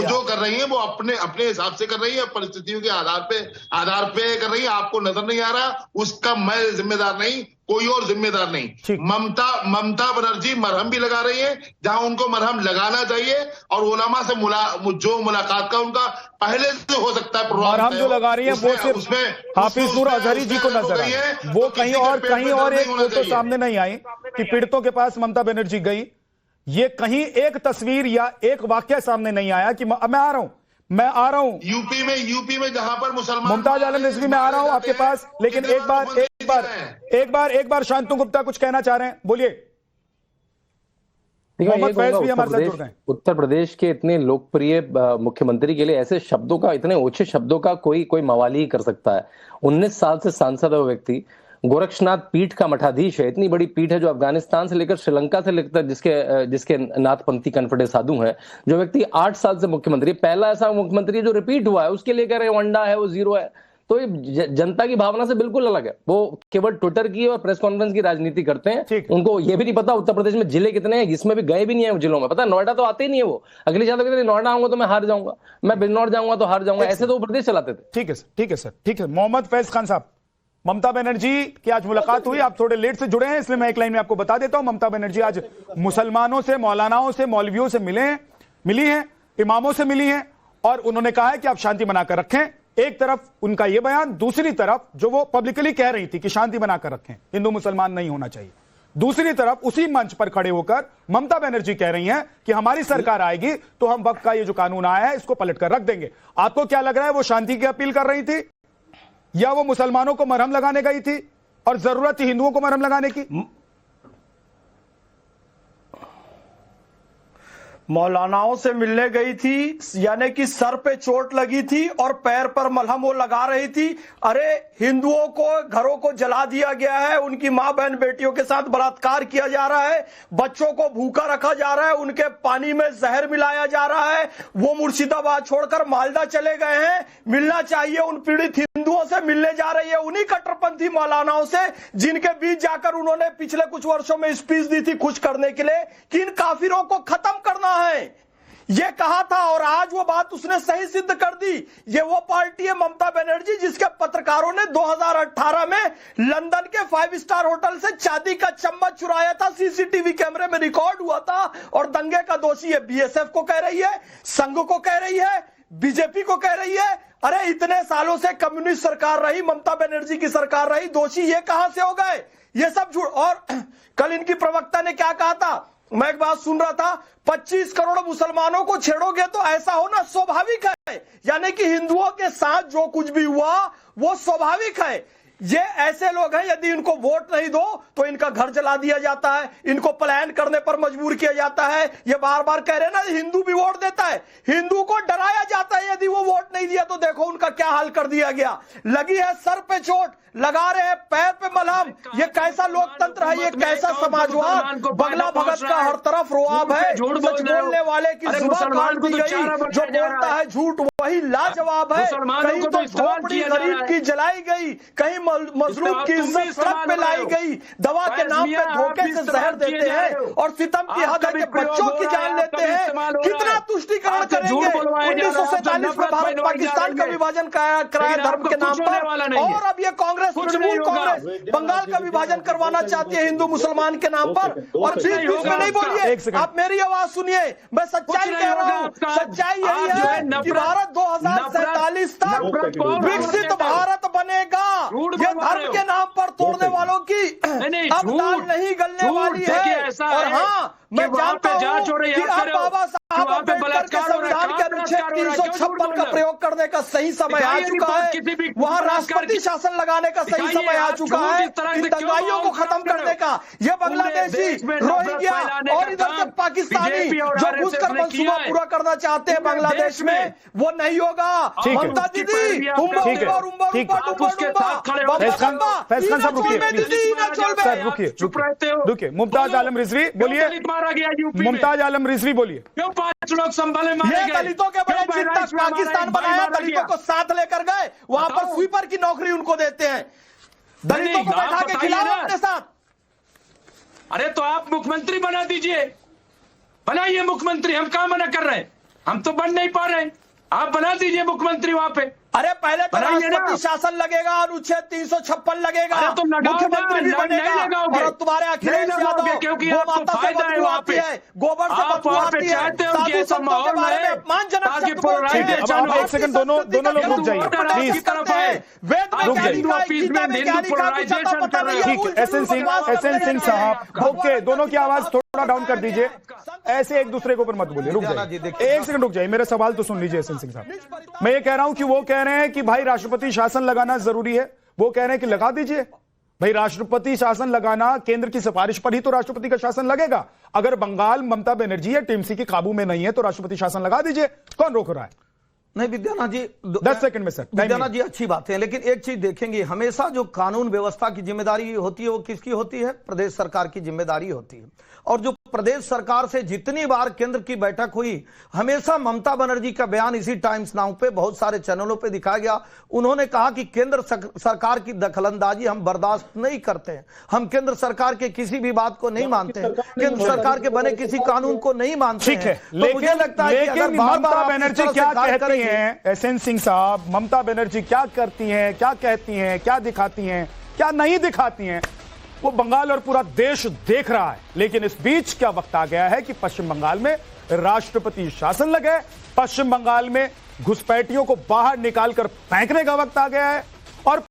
जो कर रही है वो अपने हिसाब से कर रही है, परिस्थितियों के आधार पे कर रही है। आपको नजर नहीं आ रहा, उसका मैं जिम्मेदार नहीं, कोई और जिम्मेदार नहीं। ममता बनर्जी मरहम भी लगा रही है जहां उनको मरहम लगाना चाहिए, और उलमा से जो मुलाकात का उनका पहले से हो सकता है मरहम जो लगा रही है वो सिर्फ हाफिज नूर अजहरी जी को नजर आई है, वो कहीं और एक फोटो सामने नहीं आई कि पीड़ितों के पास ममता बनर्जी गई। ये कहीं एक तस्वीर या एक वाक्य सामने नहीं आया कि मैं आ रहा हूं यूपी में जहां पर मुसलमान मुमताज आलम रिजवी में आ रहा हूं आपके पास। लेकिन एक बार शांतनु गुप्ता कुछ कहना चाह रहे हैं, बोलिए। मोहम्मद फैज भी हमारे साथ जुड़ गए। उत्तर प्रदेश के इतने लोकप्रिय मुख्यमंत्री के लिए ऐसे शब्दों का, इतने ओछे शब्दों का कोई मवाली ही कर सकता है। 19 साल से सांसद है वो व्यक्ति, गोरक्षनाथ पीठ का मठाधीश है। इतनी बड़ी पीठ है जो अफगानिस्तान से लेकर श्रीलंका से लेकर जिसके नाथपंथी कन्फर्टेड साधु हैं। जो व्यक्ति 8 साल से मुख्यमंत्री, पहला ऐसा मुख्यमंत्री जो रिपीट हुआ है, उसके लिए कह रहे हैं वंडा है, वो जीरो है। तो ये जनता की भावना से बिल्कुल अलग है। वो केवल ट्विटर की और प्रेस कॉन्फ्रेंस की राजनीति करते हैं। उनको ये भी नहीं पता उत्तर प्रदेश में जिले कितने हैं, इसमें भी गए भी नहीं है जिलों में। पता है नोएडा तो आते ही नहीं है वो। अगली बार कहते नोएडा आऊंगा तो मैं हार जाऊंगा, मैं बिजनौर जाऊंगा तो हार जाऊंगा, ऐसे तो वो प्रदेश चलाते थे। ठीक है मोहम्मद फैज खान साहब, ममता बनर्जी की आज मुलाकात हुई, आप थोड़े लेट से जुड़े हैं इसलिए मैं एक लाइन में आपको बता देता हूं। ममता बनर्जी आज मुसलमानों से, मौलानाओं से, मौलवियों से मिली हैं, इमामों से मिली हैं, और उन्होंने कहा है कि आप शांति बनाकर रखें। एक तरफ उनका यह बयान, दूसरी तरफ जो वो पब्लिकली कह रही थी कि शांति बनाकर रखें, हिंदू मुसलमान नहीं होना चाहिए, दूसरी तरफ उसी मंच पर खड़े होकर ममता बनर्जी कह रही हैं कि हमारी सरकार आएगी तो हम वक्फ का ये जो कानून आया है इसको पलटकर रख देंगे। आपको क्या लग रहा है, वो शांति की अपील कर रही थी या वो मुसलमानों को मरहम लगाने गई थी और जरूरत थी हिंदुओं को मरहम लगाने की? मौलानाओं से मिलने गई थी, यानी कि सर पे चोट लगी थी और पैर पर मलहम वो लगा रही थी। अरे हिंदुओं को घरों को जला दिया गया है, उनकी मां बहन बेटियों के साथ बलात्कार किया जा रहा है, बच्चों को भूखा रखा जा रहा है, उनके पानी में जहर मिलाया जा रहा है। वो मुर्शिदाबाद छोड़कर मालदा चले गए हैं। मिलना चाहिए उन पीड़ित हिंदुओं से, मिलने जा रही है उन्हीं कट्टरपंथी मौलानाओं से जिनके बीच जाकर उन्होंने पिछले कुछ वर्षों में स्पीच दी थी खुश करने के लिए कि इन काफिरों को खत्म करना है। ये कहा था और आज वो बात उसने सही सिद्ध कर दी। ये वो पार्टी है ममता बनर्जी जिसके पत्रकारों ने 2018 में लंदन के 5 स्टार होटल से चांदी का चम्मच चुराया था, सीसीटीवी कैमरे में रिकॉर्ड हुआ था। और दंगे का दोषी है बीएसएफ को कह रही है, संघ को कह रही है, बीजेपी को कह रही है। अरे इतने सालों से कम्युनिस्ट सरकार रही, ममता बनर्जी की सरकार रही, दोषी ये कहां से हो गए? ये सब झूठ। और कल इनकी प्रवक्ता ने क्या कहा था, मैं एक बात सुन रहा था, 25 करोड़ मुसलमानों को छेड़ोगे तो ऐसा होना स्वाभाविक है, यानी कि हिंदुओं के साथ जो कुछ भी हुआ वो स्वाभाविक है। ये ऐसे लोग हैं, यदि इनको वोट नहीं दो तो इनका घर जला दिया जाता है, इनको पलायन करने पर मजबूर किया जाता है। ये बार बार कह रहे हैं ना हिंदू भी वोट देता है, हिंदू को डराया जाता है, यदि वो वोट नहीं दिया तो देखो उनका क्या हाल कर दिया गया। लगी है सर पे चोट, लगा रहे हैं पैर पे मलहम। ये कैसा लोकतंत्र है, ये कैसा समाजवाद? बगला भगत का हर तरफ रुआब है, सच बोलने वाले की जुबान काट दी गई, जो बोलता है झूठ वही लाजवाब है। कहीं तो झोपड़ी गरीब की जलाई गई, कहीं मजलूम की इज्जत सड़क पे लाई गई। दवा के नाम पे धोखे से जहर देते हैं और सितम की हद है कि बच्चों की जान लेते हैं। कितना तुष्टीकरण करेंगे? 1947 में भारत पाकिस्तान का विभाजन कराया धर्म के नाम पर, और अब ये कांग्रेस, तृणमूल कांग्रेस बंगाल का विभाजन करवाना चाहती है हिंदू मुसलमान के नाम पर। और बीच में नहीं बोलिए, आप मेरी आवाज सुनिए, मैं सच्चाई कह रहा हूँ। सच्चाई यही है कि भारत 2047 तक विकसित भारत बनेगा। ये धर्म के नाम पर तोड़ने वालों की अब दाल नहीं गलने वाली है। और हाँ, मैं जानता हूँ कि अब बाबा साहब अम्बेडकर के संविधान के अनुच्छेद 356 का प्रयोग करने का सही समय आ चुका है, वहाँ राष्ट्रपति शासन लगाने का सही समय आ चुका है, इन दंगाइयों को खत्म करने का। ये बांग्लादेशी, रोहिंग्या और इधर से पाकिस्तानी जो घुसकर मंसूबा पूरा करना चाहते हैं बांग्लादेश में, वो नहीं होगा। ममता दीदी रुकिए। मुमताज आलम रिजवी बोलिए, मुमताज आलम रिजवी बोलिए। क्यों 5 लोग संभाले मारे गए? दलितों के बड़े चिंतक पाकिस्तान बनाया, दलितों को साथ लेकर गए, वहां पर स्वीपर की नौकरी उनको देते हैं, दलितों को बैठा के खिलाओ अपने साथ। अरे तो आप मुख्यमंत्री बना दीजिए, बनाइए मुख्यमंत्री, हम कहाँ मना कर रहे हैं, हम तो बन नहीं पा रहे हैं, आप बना दीजिए मुख्यमंत्री वहां पे। अरे पहले तो बनाइए ना। राष्ट्रपति शासन लगेगा, अनुच्छेद 356 लगेगा, अरे तुम लगाओ मुख्यमंत्री भी ना, बनेगा। नहीं लगाओगे। और तुम्हारे अखिलेश नहीं लगाओगे, यादव क्योंकि गौ आपको माता से फायदा है बदबू वहाँ आती पे। है, गोबर से आप बदबू वहाँ पे आती है, चाहते हो कि साधु ऐसा संतों के माहौल बारे रहे, में अपमानजनक ताकि शब्द बोलते हैं। polarization अब एक सेकंड, दोनों लोग रुक जाइए, प्लीज। वेद में रुक क्या जाइए। लिखा है, गीता में क्या लिखा है, कुछ अता पता नहीं है। ठीक है, एसएन सिंह साहब, ओके, दोनों की आवाज थोड़ा डाउन कर दीजिए, ऐसे एक दूसरे के ऊपर मत बोलिए, रुक जाइए, एक सेकंड रुक जाइए, मेरा सवाल तो सुन लीजिए एसएन सिंह साहब। मैं ये कह रहा हूं कि वो कह रहे हैं कि भाई राष्ट्रपति शासन लगाना जरूरी है, वो कह रहे हैं कि लगा दीजिए भाई, राष्ट्रपति शासन लगाना, केंद्र की सिफारिश पर ही तो राष्ट्रपति का शासन लगेगा। अगर बंगाल ममता बनर्जी या टीएमसी के काबू में नहीं है तो राष्ट्रपति शासन लगा दीजिए, कौन रोक रहा है? नहीं विद्यानाथ जी, 10 सेकंड में सर, विद्यानाथ जी अच्छी बात है, लेकिन एक चीज देखेंगे, हमेशा जो कानून व्यवस्था की जिम्मेदारी होती है वो किसकी होती है? प्रदेश सरकार की जिम्मेदारी होती है। और जो प्रदेश सरकार से जितनी बार केंद्र की बैठक हुई, हमेशा ममता बनर्जी का बयान इसी टाइम्स नाउ पे बहुत सारे चैनलों पे दिखाया गया। उन्होंने कहा कि केंद्र सरकार की दखलंदाजी हम बर्दाश्त नहीं करते हैं, हम केंद्र सरकार के किसी भी बात को नहीं मानते हैं, केंद्र सरकार के बने किसी कानून को नहीं मानते ठीक है, हैं। तो मुझे लगता है कि अगर ममता बनर्जी क्या कहती हैं, एसएन सिंह साहब, ममता बनर्जी क्या करती हैं, क्या कहती हैं, क्या दिखाती हैं, क्या नहीं दिखाती हैं, वो बंगाल और पूरा देश देख रहा है। लेकिन इस बीच क्या वक्त आ गया है कि पश्चिम बंगाल में राष्ट्रपति शासन लगे, पश्चिम बंगाल में घुसपैठियों को बाहर निकालकर फेंकने का वक्त आ गया है और